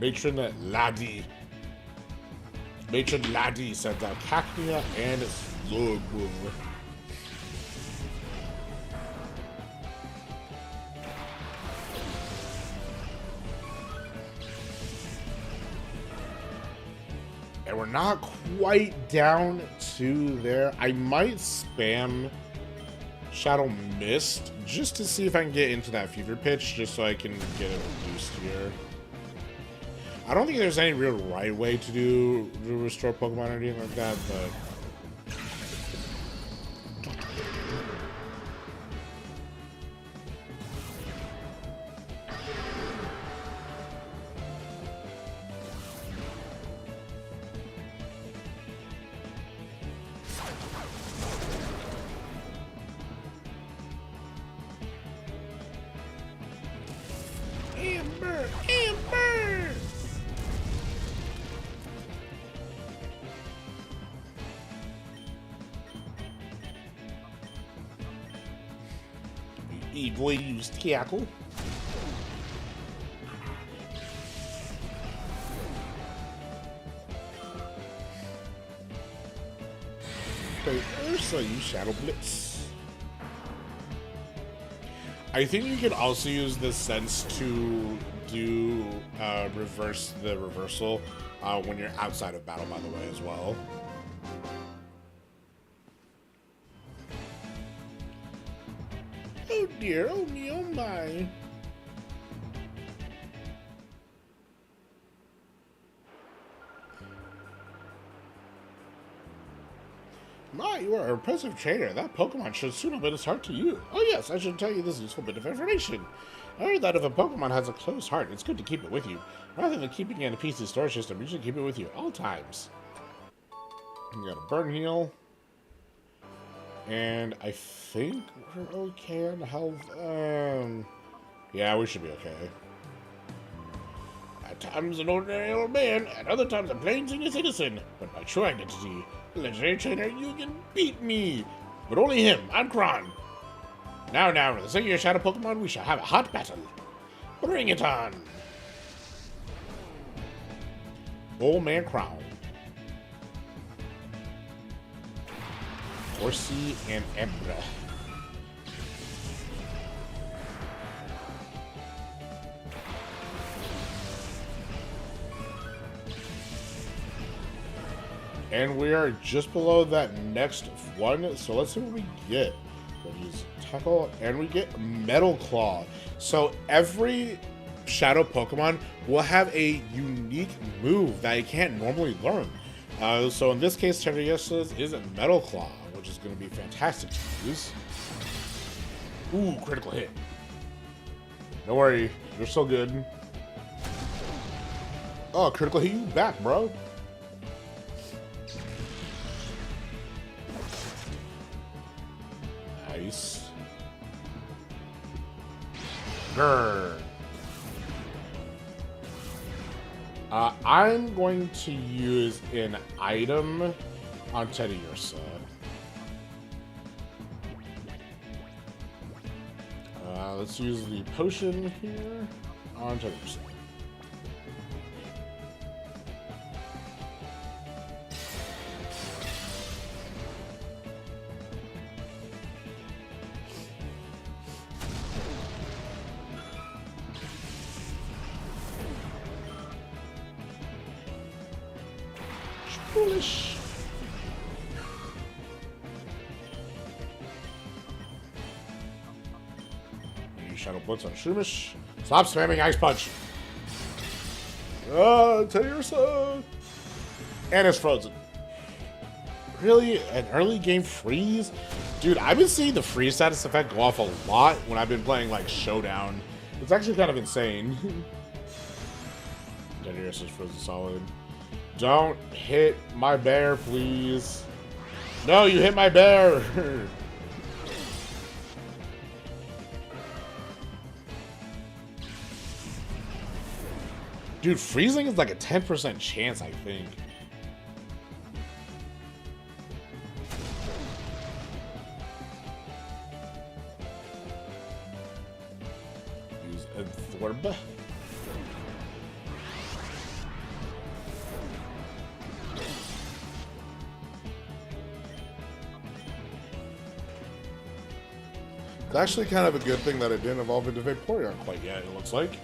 Matron Laddie sends out Cacnea and Slowbro. And we're not quite down to there. I might spam Shadow Mist just to see if I can get into that fever pitch, just so I can get it reduced here. I don't think there's any real right way to restore Pokemon or anything like that, but Amber! Amber! Evil used Cackle. Okay, Ursa, you Shadow Blitz. I think you can also use this sense to do reverse the reversal when you're outside of battle, by the way, as well. Oh dear, oh me, oh my. My, you are an impressive trainer. That Pokemon should soon open its heart to you. Oh yes, I should tell you this useful bit of information. I heard that if a Pokemon has a closed heart, it's good to keep it with you. Rather than keeping it in a PC storage system, you should keep it with you at all times. You got a Burn Heal. And I think we're okay on health. Yeah, we should be okay. At times an ordinary old man, at other times a plain senior citizen. But my true identity, legendary trainer, you can beat me. But only him, I'm Kron. Now, for the sake of your shadow Pokemon, we shall have a hot battle. Bring it on. Old Man Crown. Horsey and Embra. And we are just below that next one, so let's see what we get. We'll use Tackle, and we get Metal Claw. So every Shadow Pokemon will have a unique move that you can't normally learn. So in this case, Teriyusa's is Metal Claw, which is going to be fantastic to use. Ooh, critical hit. Don't worry, you're so good. Oh, critical hit you back, bro. Nice. Grr. I'm going to use an item on Teddiursa. Let's use the potion here on Teddiursa. Foolish. You Shadow Blitz on Shroomish. Stop spamming Ice Punch. Teddiursa. And it's frozen. Really? An early game freeze? Dude, I've been seeing the freeze status effect go off a lot when I've been playing like Showdown. It's actually kind of insane. Teddiursa's frozen solid. Don't hit my bear, please. No, you hit my bear. Dude, freezing is like a 10% chance, I think. Use a Thorb. It's actually kind of a good thing that it didn't evolve into Vaporeon quite yet, it looks like.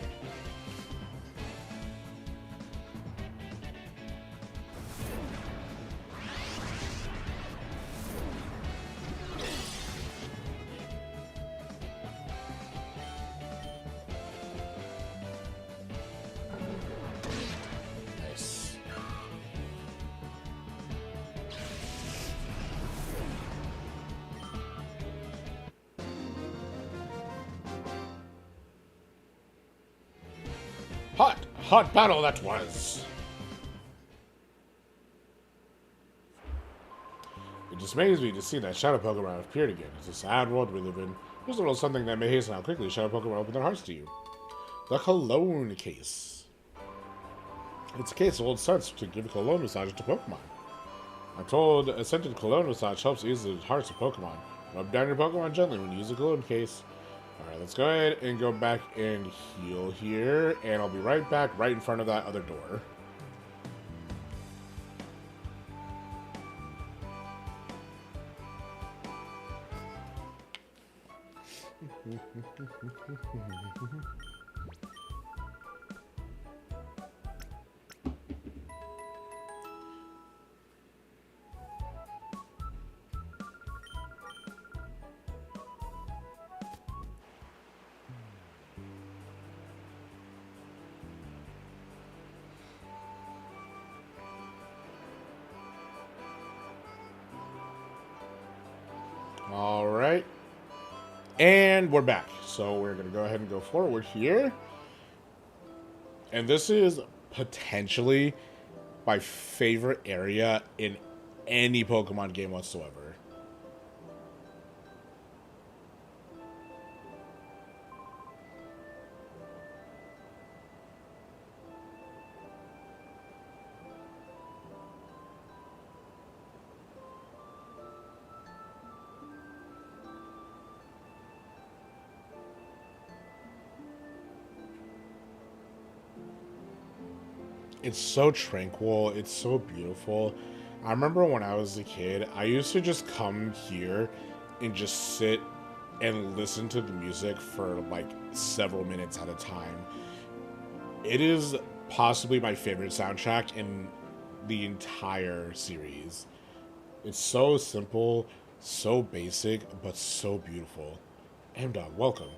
Hot battle that was. It dismays me to see that Shadow Pokemon have appeared again. It's a sad world we live in. Here's a little something that may hasten how quickly Shadow Pokemon open their hearts to you. The Cologne Case. It's a case of old sense to give cologne massage to Pokemon. I'm told a scented cologne massage helps ease the hearts of Pokemon. Rub down your Pokemon gently when you use a cologne case. Alright, let's go ahead and go back and heal here, and I'll be right back right in front of that other door. All right. And we're back. So we're going to go ahead and go forward here. And this is potentially my favorite area in any Pokemon game whatsoever. It's so tranquil. It's so beautiful. I remember when I was a kid, I used to just come here and just sit and listen to the music for like several minutes at a time. It is possibly my favorite soundtrack in the entire series. It's so simple, so basic, but so beautiful. M-Dog, welcome.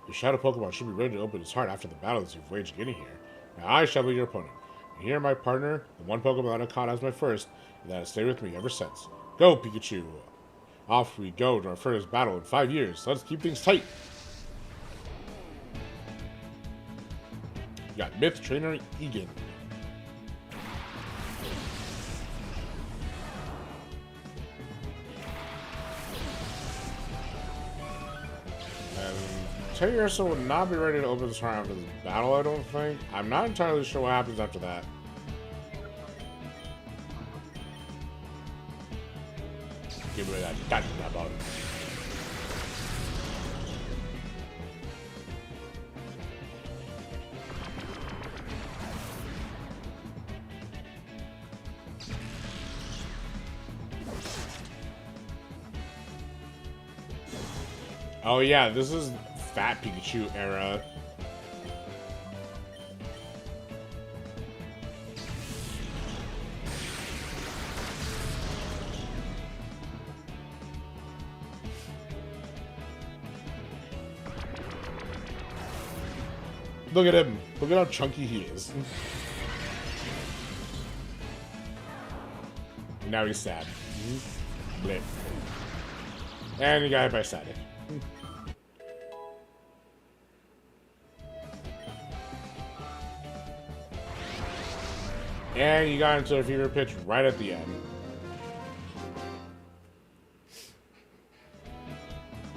Your Shadow Pokemon should be ready to open its heart after the battles you've waged getting here. Now I shall be your opponent. And here, my partner, the one Pokemon that I caught as my first, and that has stayed with me ever since. Go, Pikachu! Off we go to our first battle in 5 years. Let's keep things tight. You got Myth Trainer Egan. Teddiursa would not be ready to open this heart after this battle, I don't think. I'm not entirely sure what happens after that. Give me that button. Oh yeah, this is Fat Pikachu era. Look at him. Look at how chunky he is. Now he's sad. Blip. And he got hit by static. And you got into a fever pitch right at the end.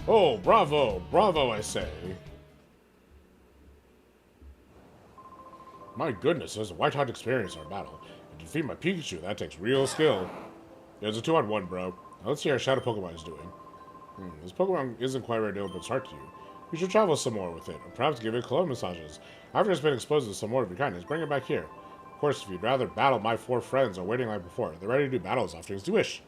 Oh, bravo! Bravo, I say. My goodness, there's a white-hot experience in our battle. To defeat my Pikachu, that takes real skill. There's a 2-on-1, bro. Now let's see how Shadow Pokemon is doing. This Pokemon isn't quite ready to open its heart to you. You should travel some more with it, or perhaps give it cologne massages. After it's been exposed to some more of your kindness, bring it back here. Of course, if you'd rather battle, my 4 friends are waiting like before. They're ready to do battle as often as you wish.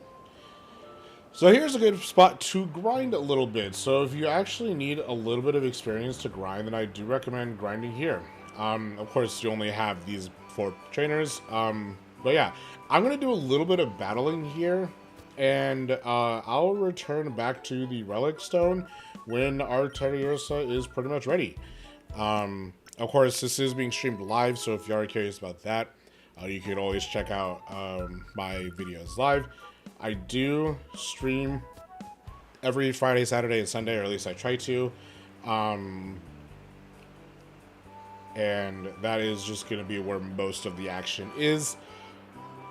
So here's a good spot to grind a little bit. So if you actually need a little bit of experience to grind, then I do recommend grinding here. Of course, you only have these 4 trainers. But yeah, I'm going to do a little bit of battling here. And I'll return back to the Relic Stone when our Teddiursa is pretty much ready. Of course, this is being streamed live, so if you are curious about that, you can always check out my videos live. I do stream every Friday, Saturday, and Sunday, or at least I try to. And that is just going to be where most of the action is.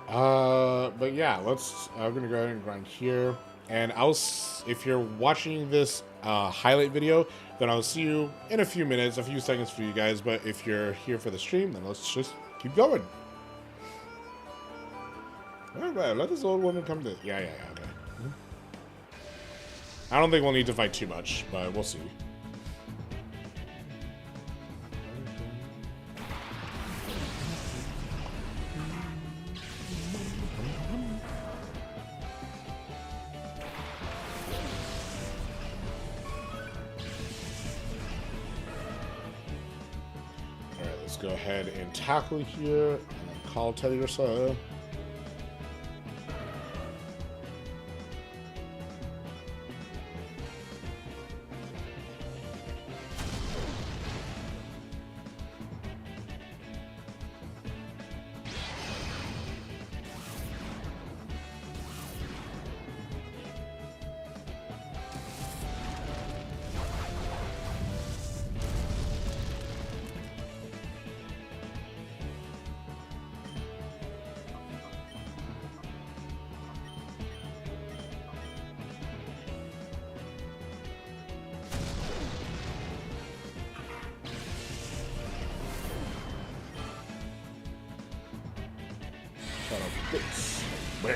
But yeah, I'm going to go ahead and grind here. And if you're watching this highlight video, then I'll see you in a few minutes, a few seconds for you guys. But if you're here for the stream, then let's just keep going. All right, let this old woman come to... Yeah, okay. I don't think we'll need to fight too much, but we'll see. Alright, let's go ahead and tackle here, and then call Teddiursa. Bam.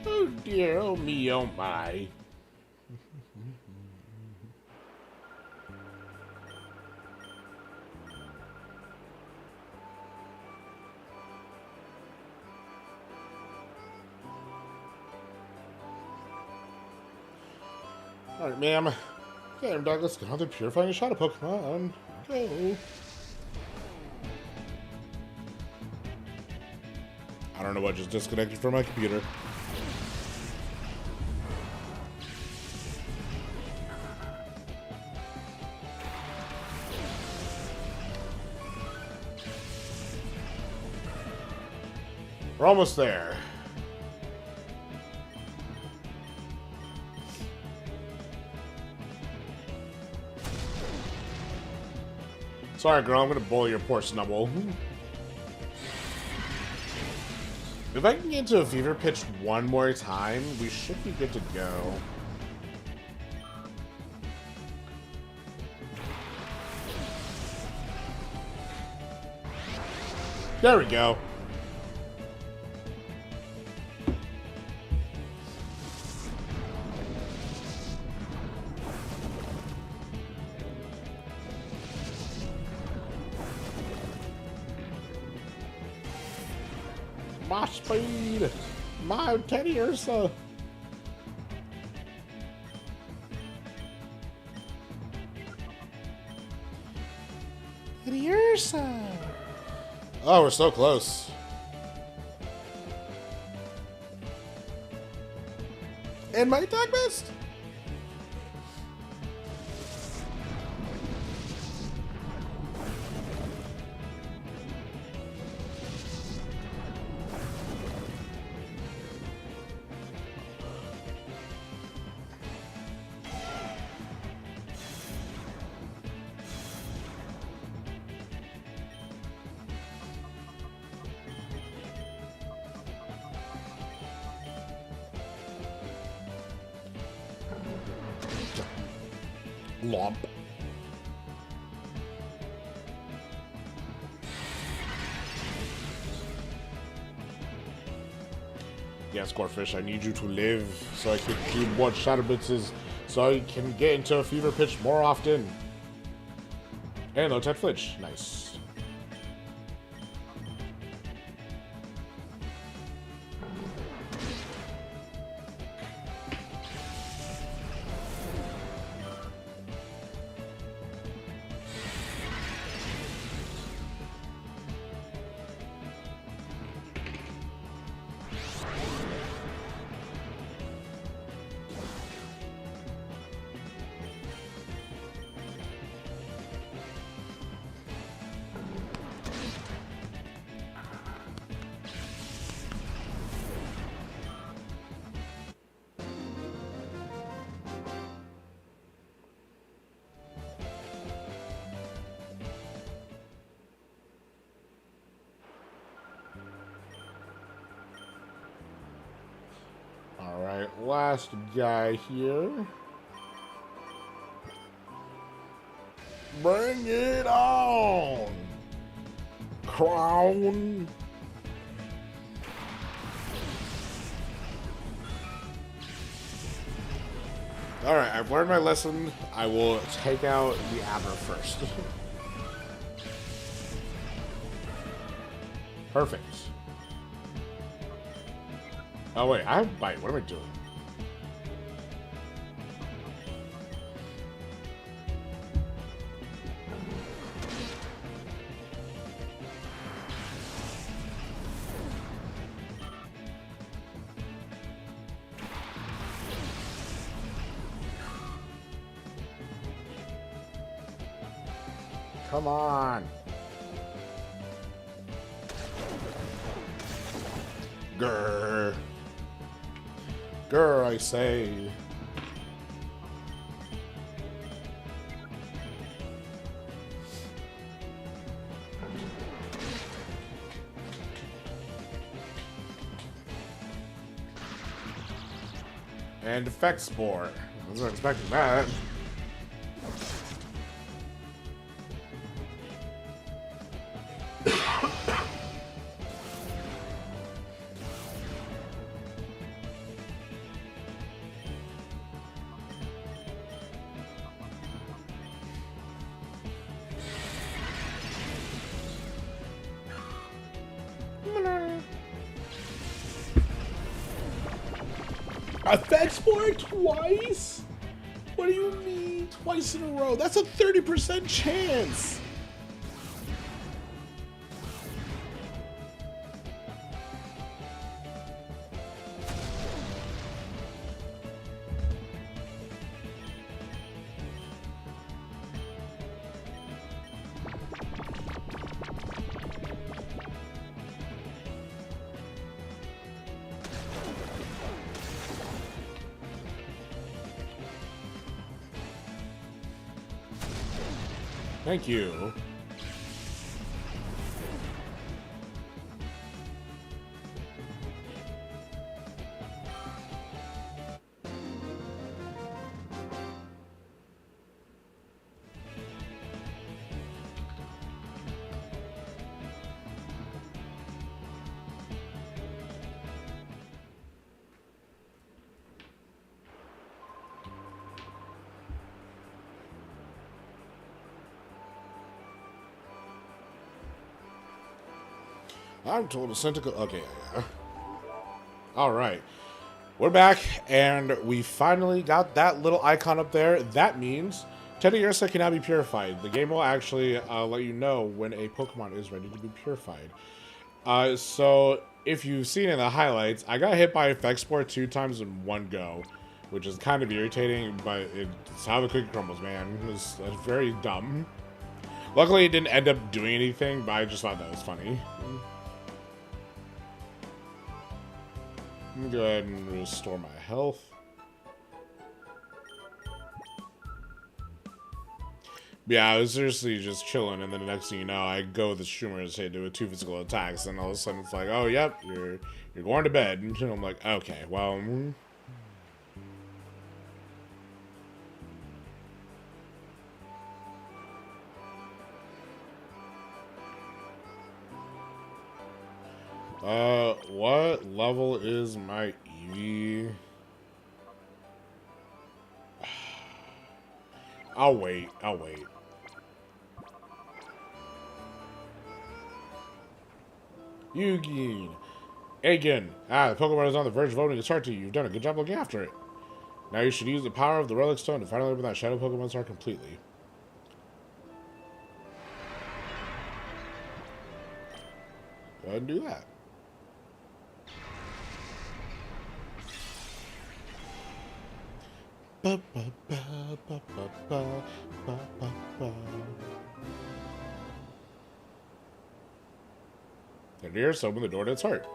Oh dear, oh me, oh my. Alright, ma'am. Okay, Douglas, get on to purifying a shadow Pokemon. Go. I don't know what just disconnected from my computer. We're almost there. Sorry, girl, I'm gonna bully your poor Snubble. If I can get into a fever pitch one more time, we should be good to go. There we go. My speed! My Teddiursa! Teddiursa! Oh, we're so close. And my attack missed! Lomp. Yes, Gorefish, I need you to live so I can do more Shadow Blitzes so I can get into a fever pitch more often. And no Ted Flitch. Nice. Alright, last guy here. Bring it on! Crown! Alright, I've learned my lesson. I will take out the Abra first. Perfect. Oh wait, I have bite. What am I doing? Come on. Grr. Grr, I say. And Effect Spore. I wasn't expecting that. Effect Spore twice? What do you mean twice in a row? That's a 30% chance. Thank you. I'm told to send to go. Okay, yeah. All right. We're back, and we finally got that little icon up there. That means Teddiursa can now be purified. The game will actually let you know when a Pokemon is ready to be purified. So, if you've seen in the highlights, I got hit by Effect Spore 2 times in one go, which is kind of irritating, but it's how the cookie crumbles, man. It's very dumb. Luckily, it didn't end up doing anything, but I just thought that was funny. Let me go ahead and restore my health. Yeah, I was seriously just chilling, and then the next thing you know, I go with the Schumer's hit with 2 physical attacks, and all of a sudden it's like, oh, yep, you're going to bed. And I'm like, okay, well. What level is my Eevee? I'll wait. Yugi. Again. The Pokemon is on the verge of opening its heart to you. You've done a good job looking after it. Now you should use the power of the Relic Stone to finally open that Shadow Pokemon's heart completely. Go ahead and do that. Teddiursa, open the door to its heart.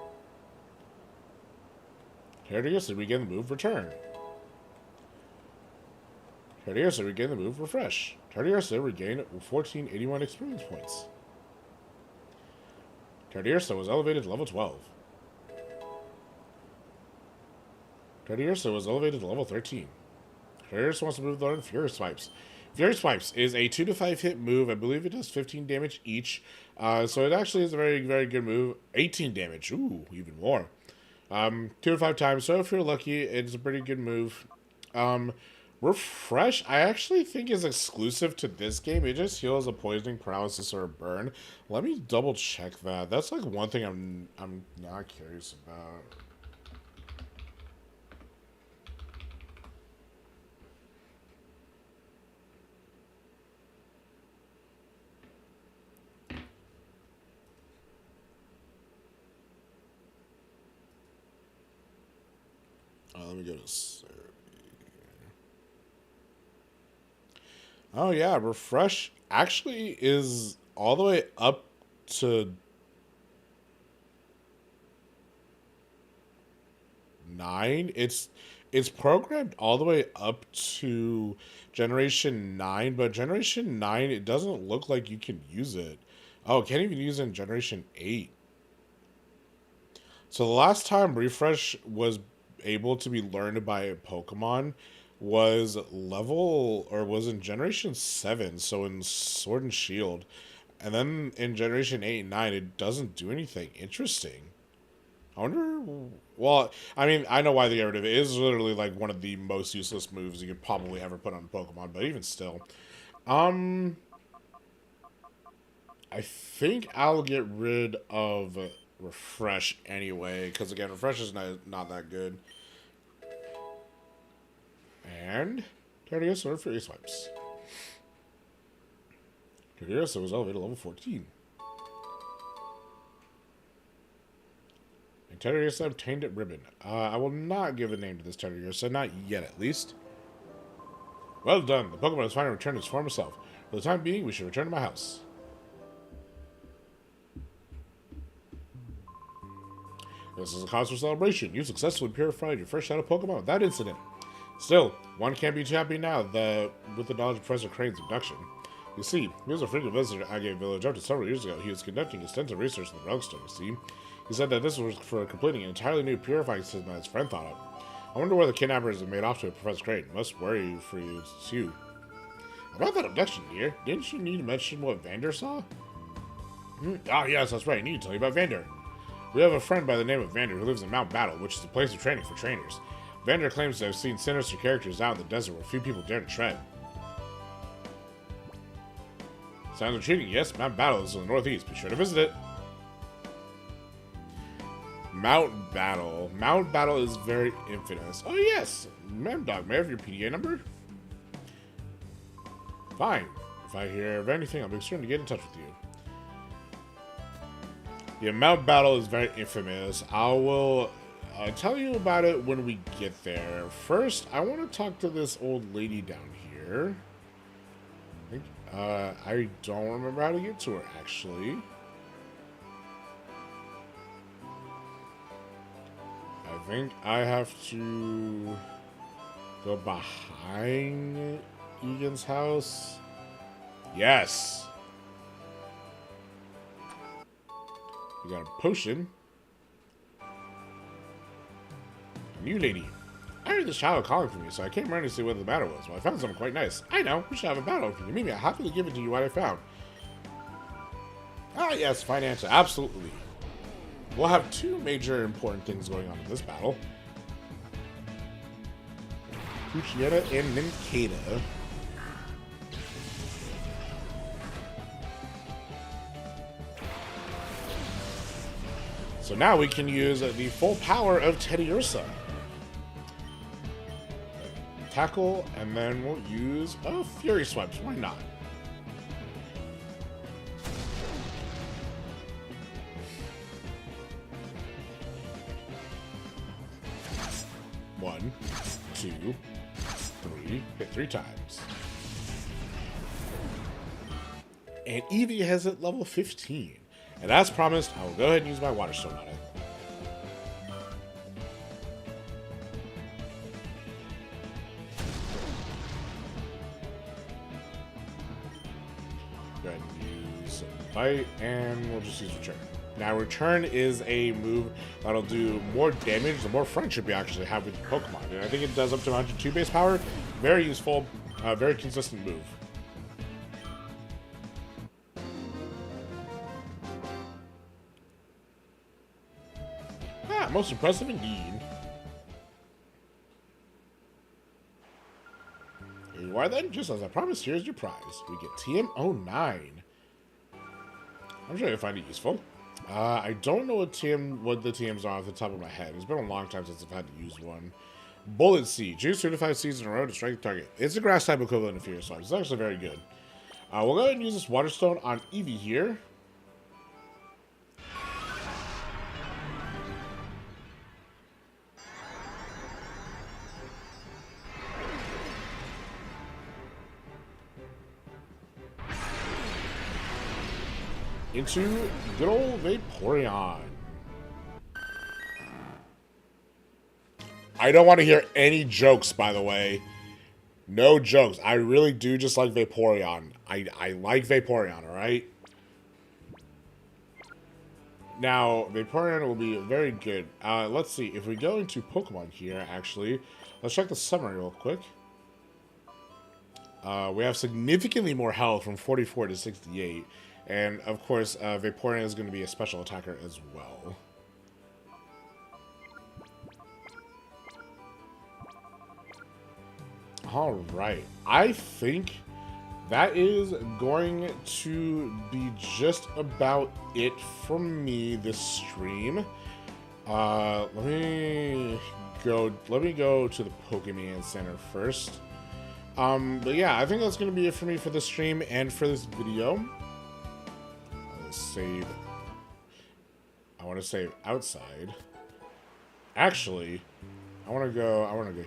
Teddiursa, regain the move Return. Teddiursa, regain the move Refresh. Teddiursa, regain 1481 experience points. Teddiursa was elevated to level 12. Teddiursa was elevated to level 13. Teddiursa wants to move learn Fury Swipes. Fury Swipes is a 2 to 5 hit move. I believe it does 15 damage each. So it actually is a very, very good move. 18 damage. Ooh, even more. 2 to 5 times. So if you're lucky, it's a pretty good move. Refresh, I actually think is exclusive to this game. It just heals a poisoning, paralysis, or a burn. Let me double check that. That's like one thing I'm not curious about. Let me go to Serbia. Oh yeah, refresh actually is all the way up to 9. It's programmed all the way up to generation 9, but generation 9 it doesn't look like you can use it. Oh, can't even use it in generation 8. So the last time refresh was able to be learned by a Pokemon was in generation 7, so in Sword and Shield. And then in generation 8 and 9 it doesn't do anything interesting. I wonder, well, I mean, I know why they got rid of it. It is literally like one of the most useless moves you could probably ever put on a Pokemon, but even still. I think I'll get rid of refresh anyway, because again, refresh is not that good. And Teddiursa or Fury Swipes. Teddiursa was elevated to level 14. And Teddiursa obtained a ribbon. I will not give a name to this Teddiursa, not yet at least. Well done. The Pokemon has finally returned to its former self. For the time being, we should return to my house. This is a cause for celebration. You successfully purified your first shadow Pokemon without incident. Still, one can't be too happy now with the knowledge of Professor Crane's abduction. You see, he was a frequent visitor to Agate Village. Up to several years ago, he was conducting extensive research in the Rockstone, you see. He said that this was for completing an entirely new purifying system that his friend thought of. I wonder where the kidnappers have made off to with Professor Crane. Must worry for you, too. About that abduction, dear, didn't you need to mention what Vander saw? Ah, yes, that's right. I need to tell you about Vander. We have a friend by the name of Vander who lives in Mount Battle, which is a place of training for trainers. Vander claims to have seen sinister characters out in the desert where few people dare to tread. Sounds intriguing, yes? Mount Battle is in the northeast. Be sure to visit it. Mount Battle. Mount Battle is very infamous. Oh, yes! Ma'am Dog, may I have your PDA number? Fine. If I hear of anything, I'll be certain to get in touch with you. Yeah, Mount Battle is very infamous. I will tell you about it when we get there. First, I want to talk to this old lady down here. I don't remember how to get to her, actually. I think I have to go behind Egan's house. Yes! We got a potion. And you, lady. I heard this child calling for me, so I came around to see what the matter was. Well, I found something quite nice. I know. We should have a battle. Can you meet me? I'll happily give it to you what I found. Ah, yes. Fine answer. Absolutely. We'll have two major important things going on in this battle. Puchietta and Nincada. So now we can use the full power of Teddiursa. Tackle, and then we'll use Fury Swipes. Why not? One, two, three. Hit 3 times. And Eevee has it level 15. And as promised, I will go ahead and use my Water Stone on it. Go ahead and use Bite, and we'll just use Return. Now, Return is a move that'll do more damage the more friendship you actually have with Pokemon. And I think it does up to 102 base power. Very useful, very consistent move. Ah, most impressive indeed. Here you are then, just as I promised, here's your prize. We get TM09. I'm sure you'll find it useful. I don't know what the TMs are off the top of my head. It's been a long time since I've had to use one. Bullet Seed. Choose 2 to 5 seeds in a row to strike the target. It's a grass type equivalent of Fear Slug. It's actually very good. We'll go ahead and use this Water Stone on Eevee here. Into good old Vaporeon. I don't want to hear any jokes, by the way. No jokes. I really do just like Vaporeon. I like Vaporeon, alright? Now, Vaporeon will be very good. Let's see. If we go into Pokemon here, actually, let's check the summary real quick. We have significantly more health from 44 to 68. And, of course, Vaporeon is going to be a special attacker as well. Alright. I think that is going to be just about it from me this stream. Let me go to the Pokemon Center first. But yeah, I think that's going to be it for me for this stream and for this video. Save. I want to save outside. Actually, I want to go here.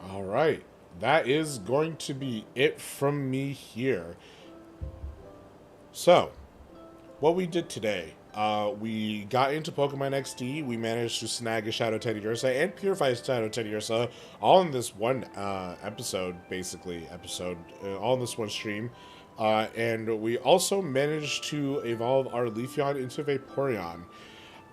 All right. That is going to be it from me here. So, what we did today. We got into Pokemon XD. We managed to snag a Shadow Teddiursa and purify a Shadow Teddiursa all in this one episode, basically. All in this one stream. And we also managed to evolve our Leafeon into Vaporeon.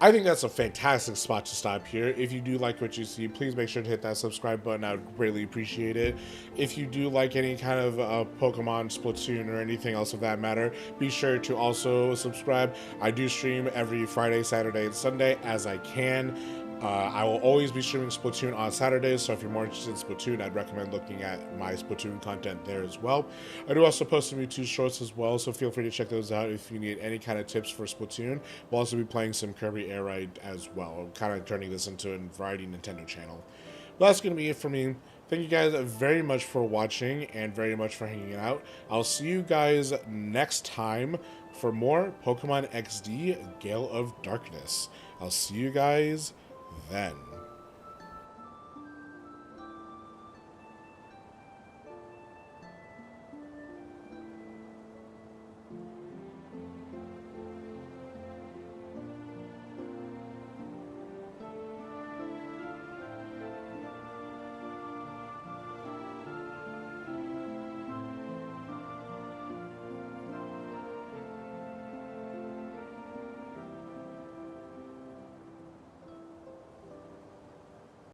I think that's a fantastic spot to stop here. If you do like what you see, please make sure to hit that subscribe button. I would greatly appreciate it. If you do like any kind of Pokemon, Splatoon, or anything else of that matter, be sure to also subscribe. I do stream every Friday, Saturday, and Sunday as I can. I will always be streaming Splatoon on Saturdays, so if you're more interested in Splatoon, I'd recommend looking at my Splatoon content there as well. I do also post some YouTube shorts as well, so feel free to check those out if you need any kind of tips for Splatoon. We'll also be playing some Kirby Air Ride as well. I'm kind of turning this into a variety Nintendo channel. But that's going to be it for me. Thank you guys very much for watching and very much for hanging out. I'll see you guys next time for more Pokemon XD Gale of Darkness. I'll see you guys then.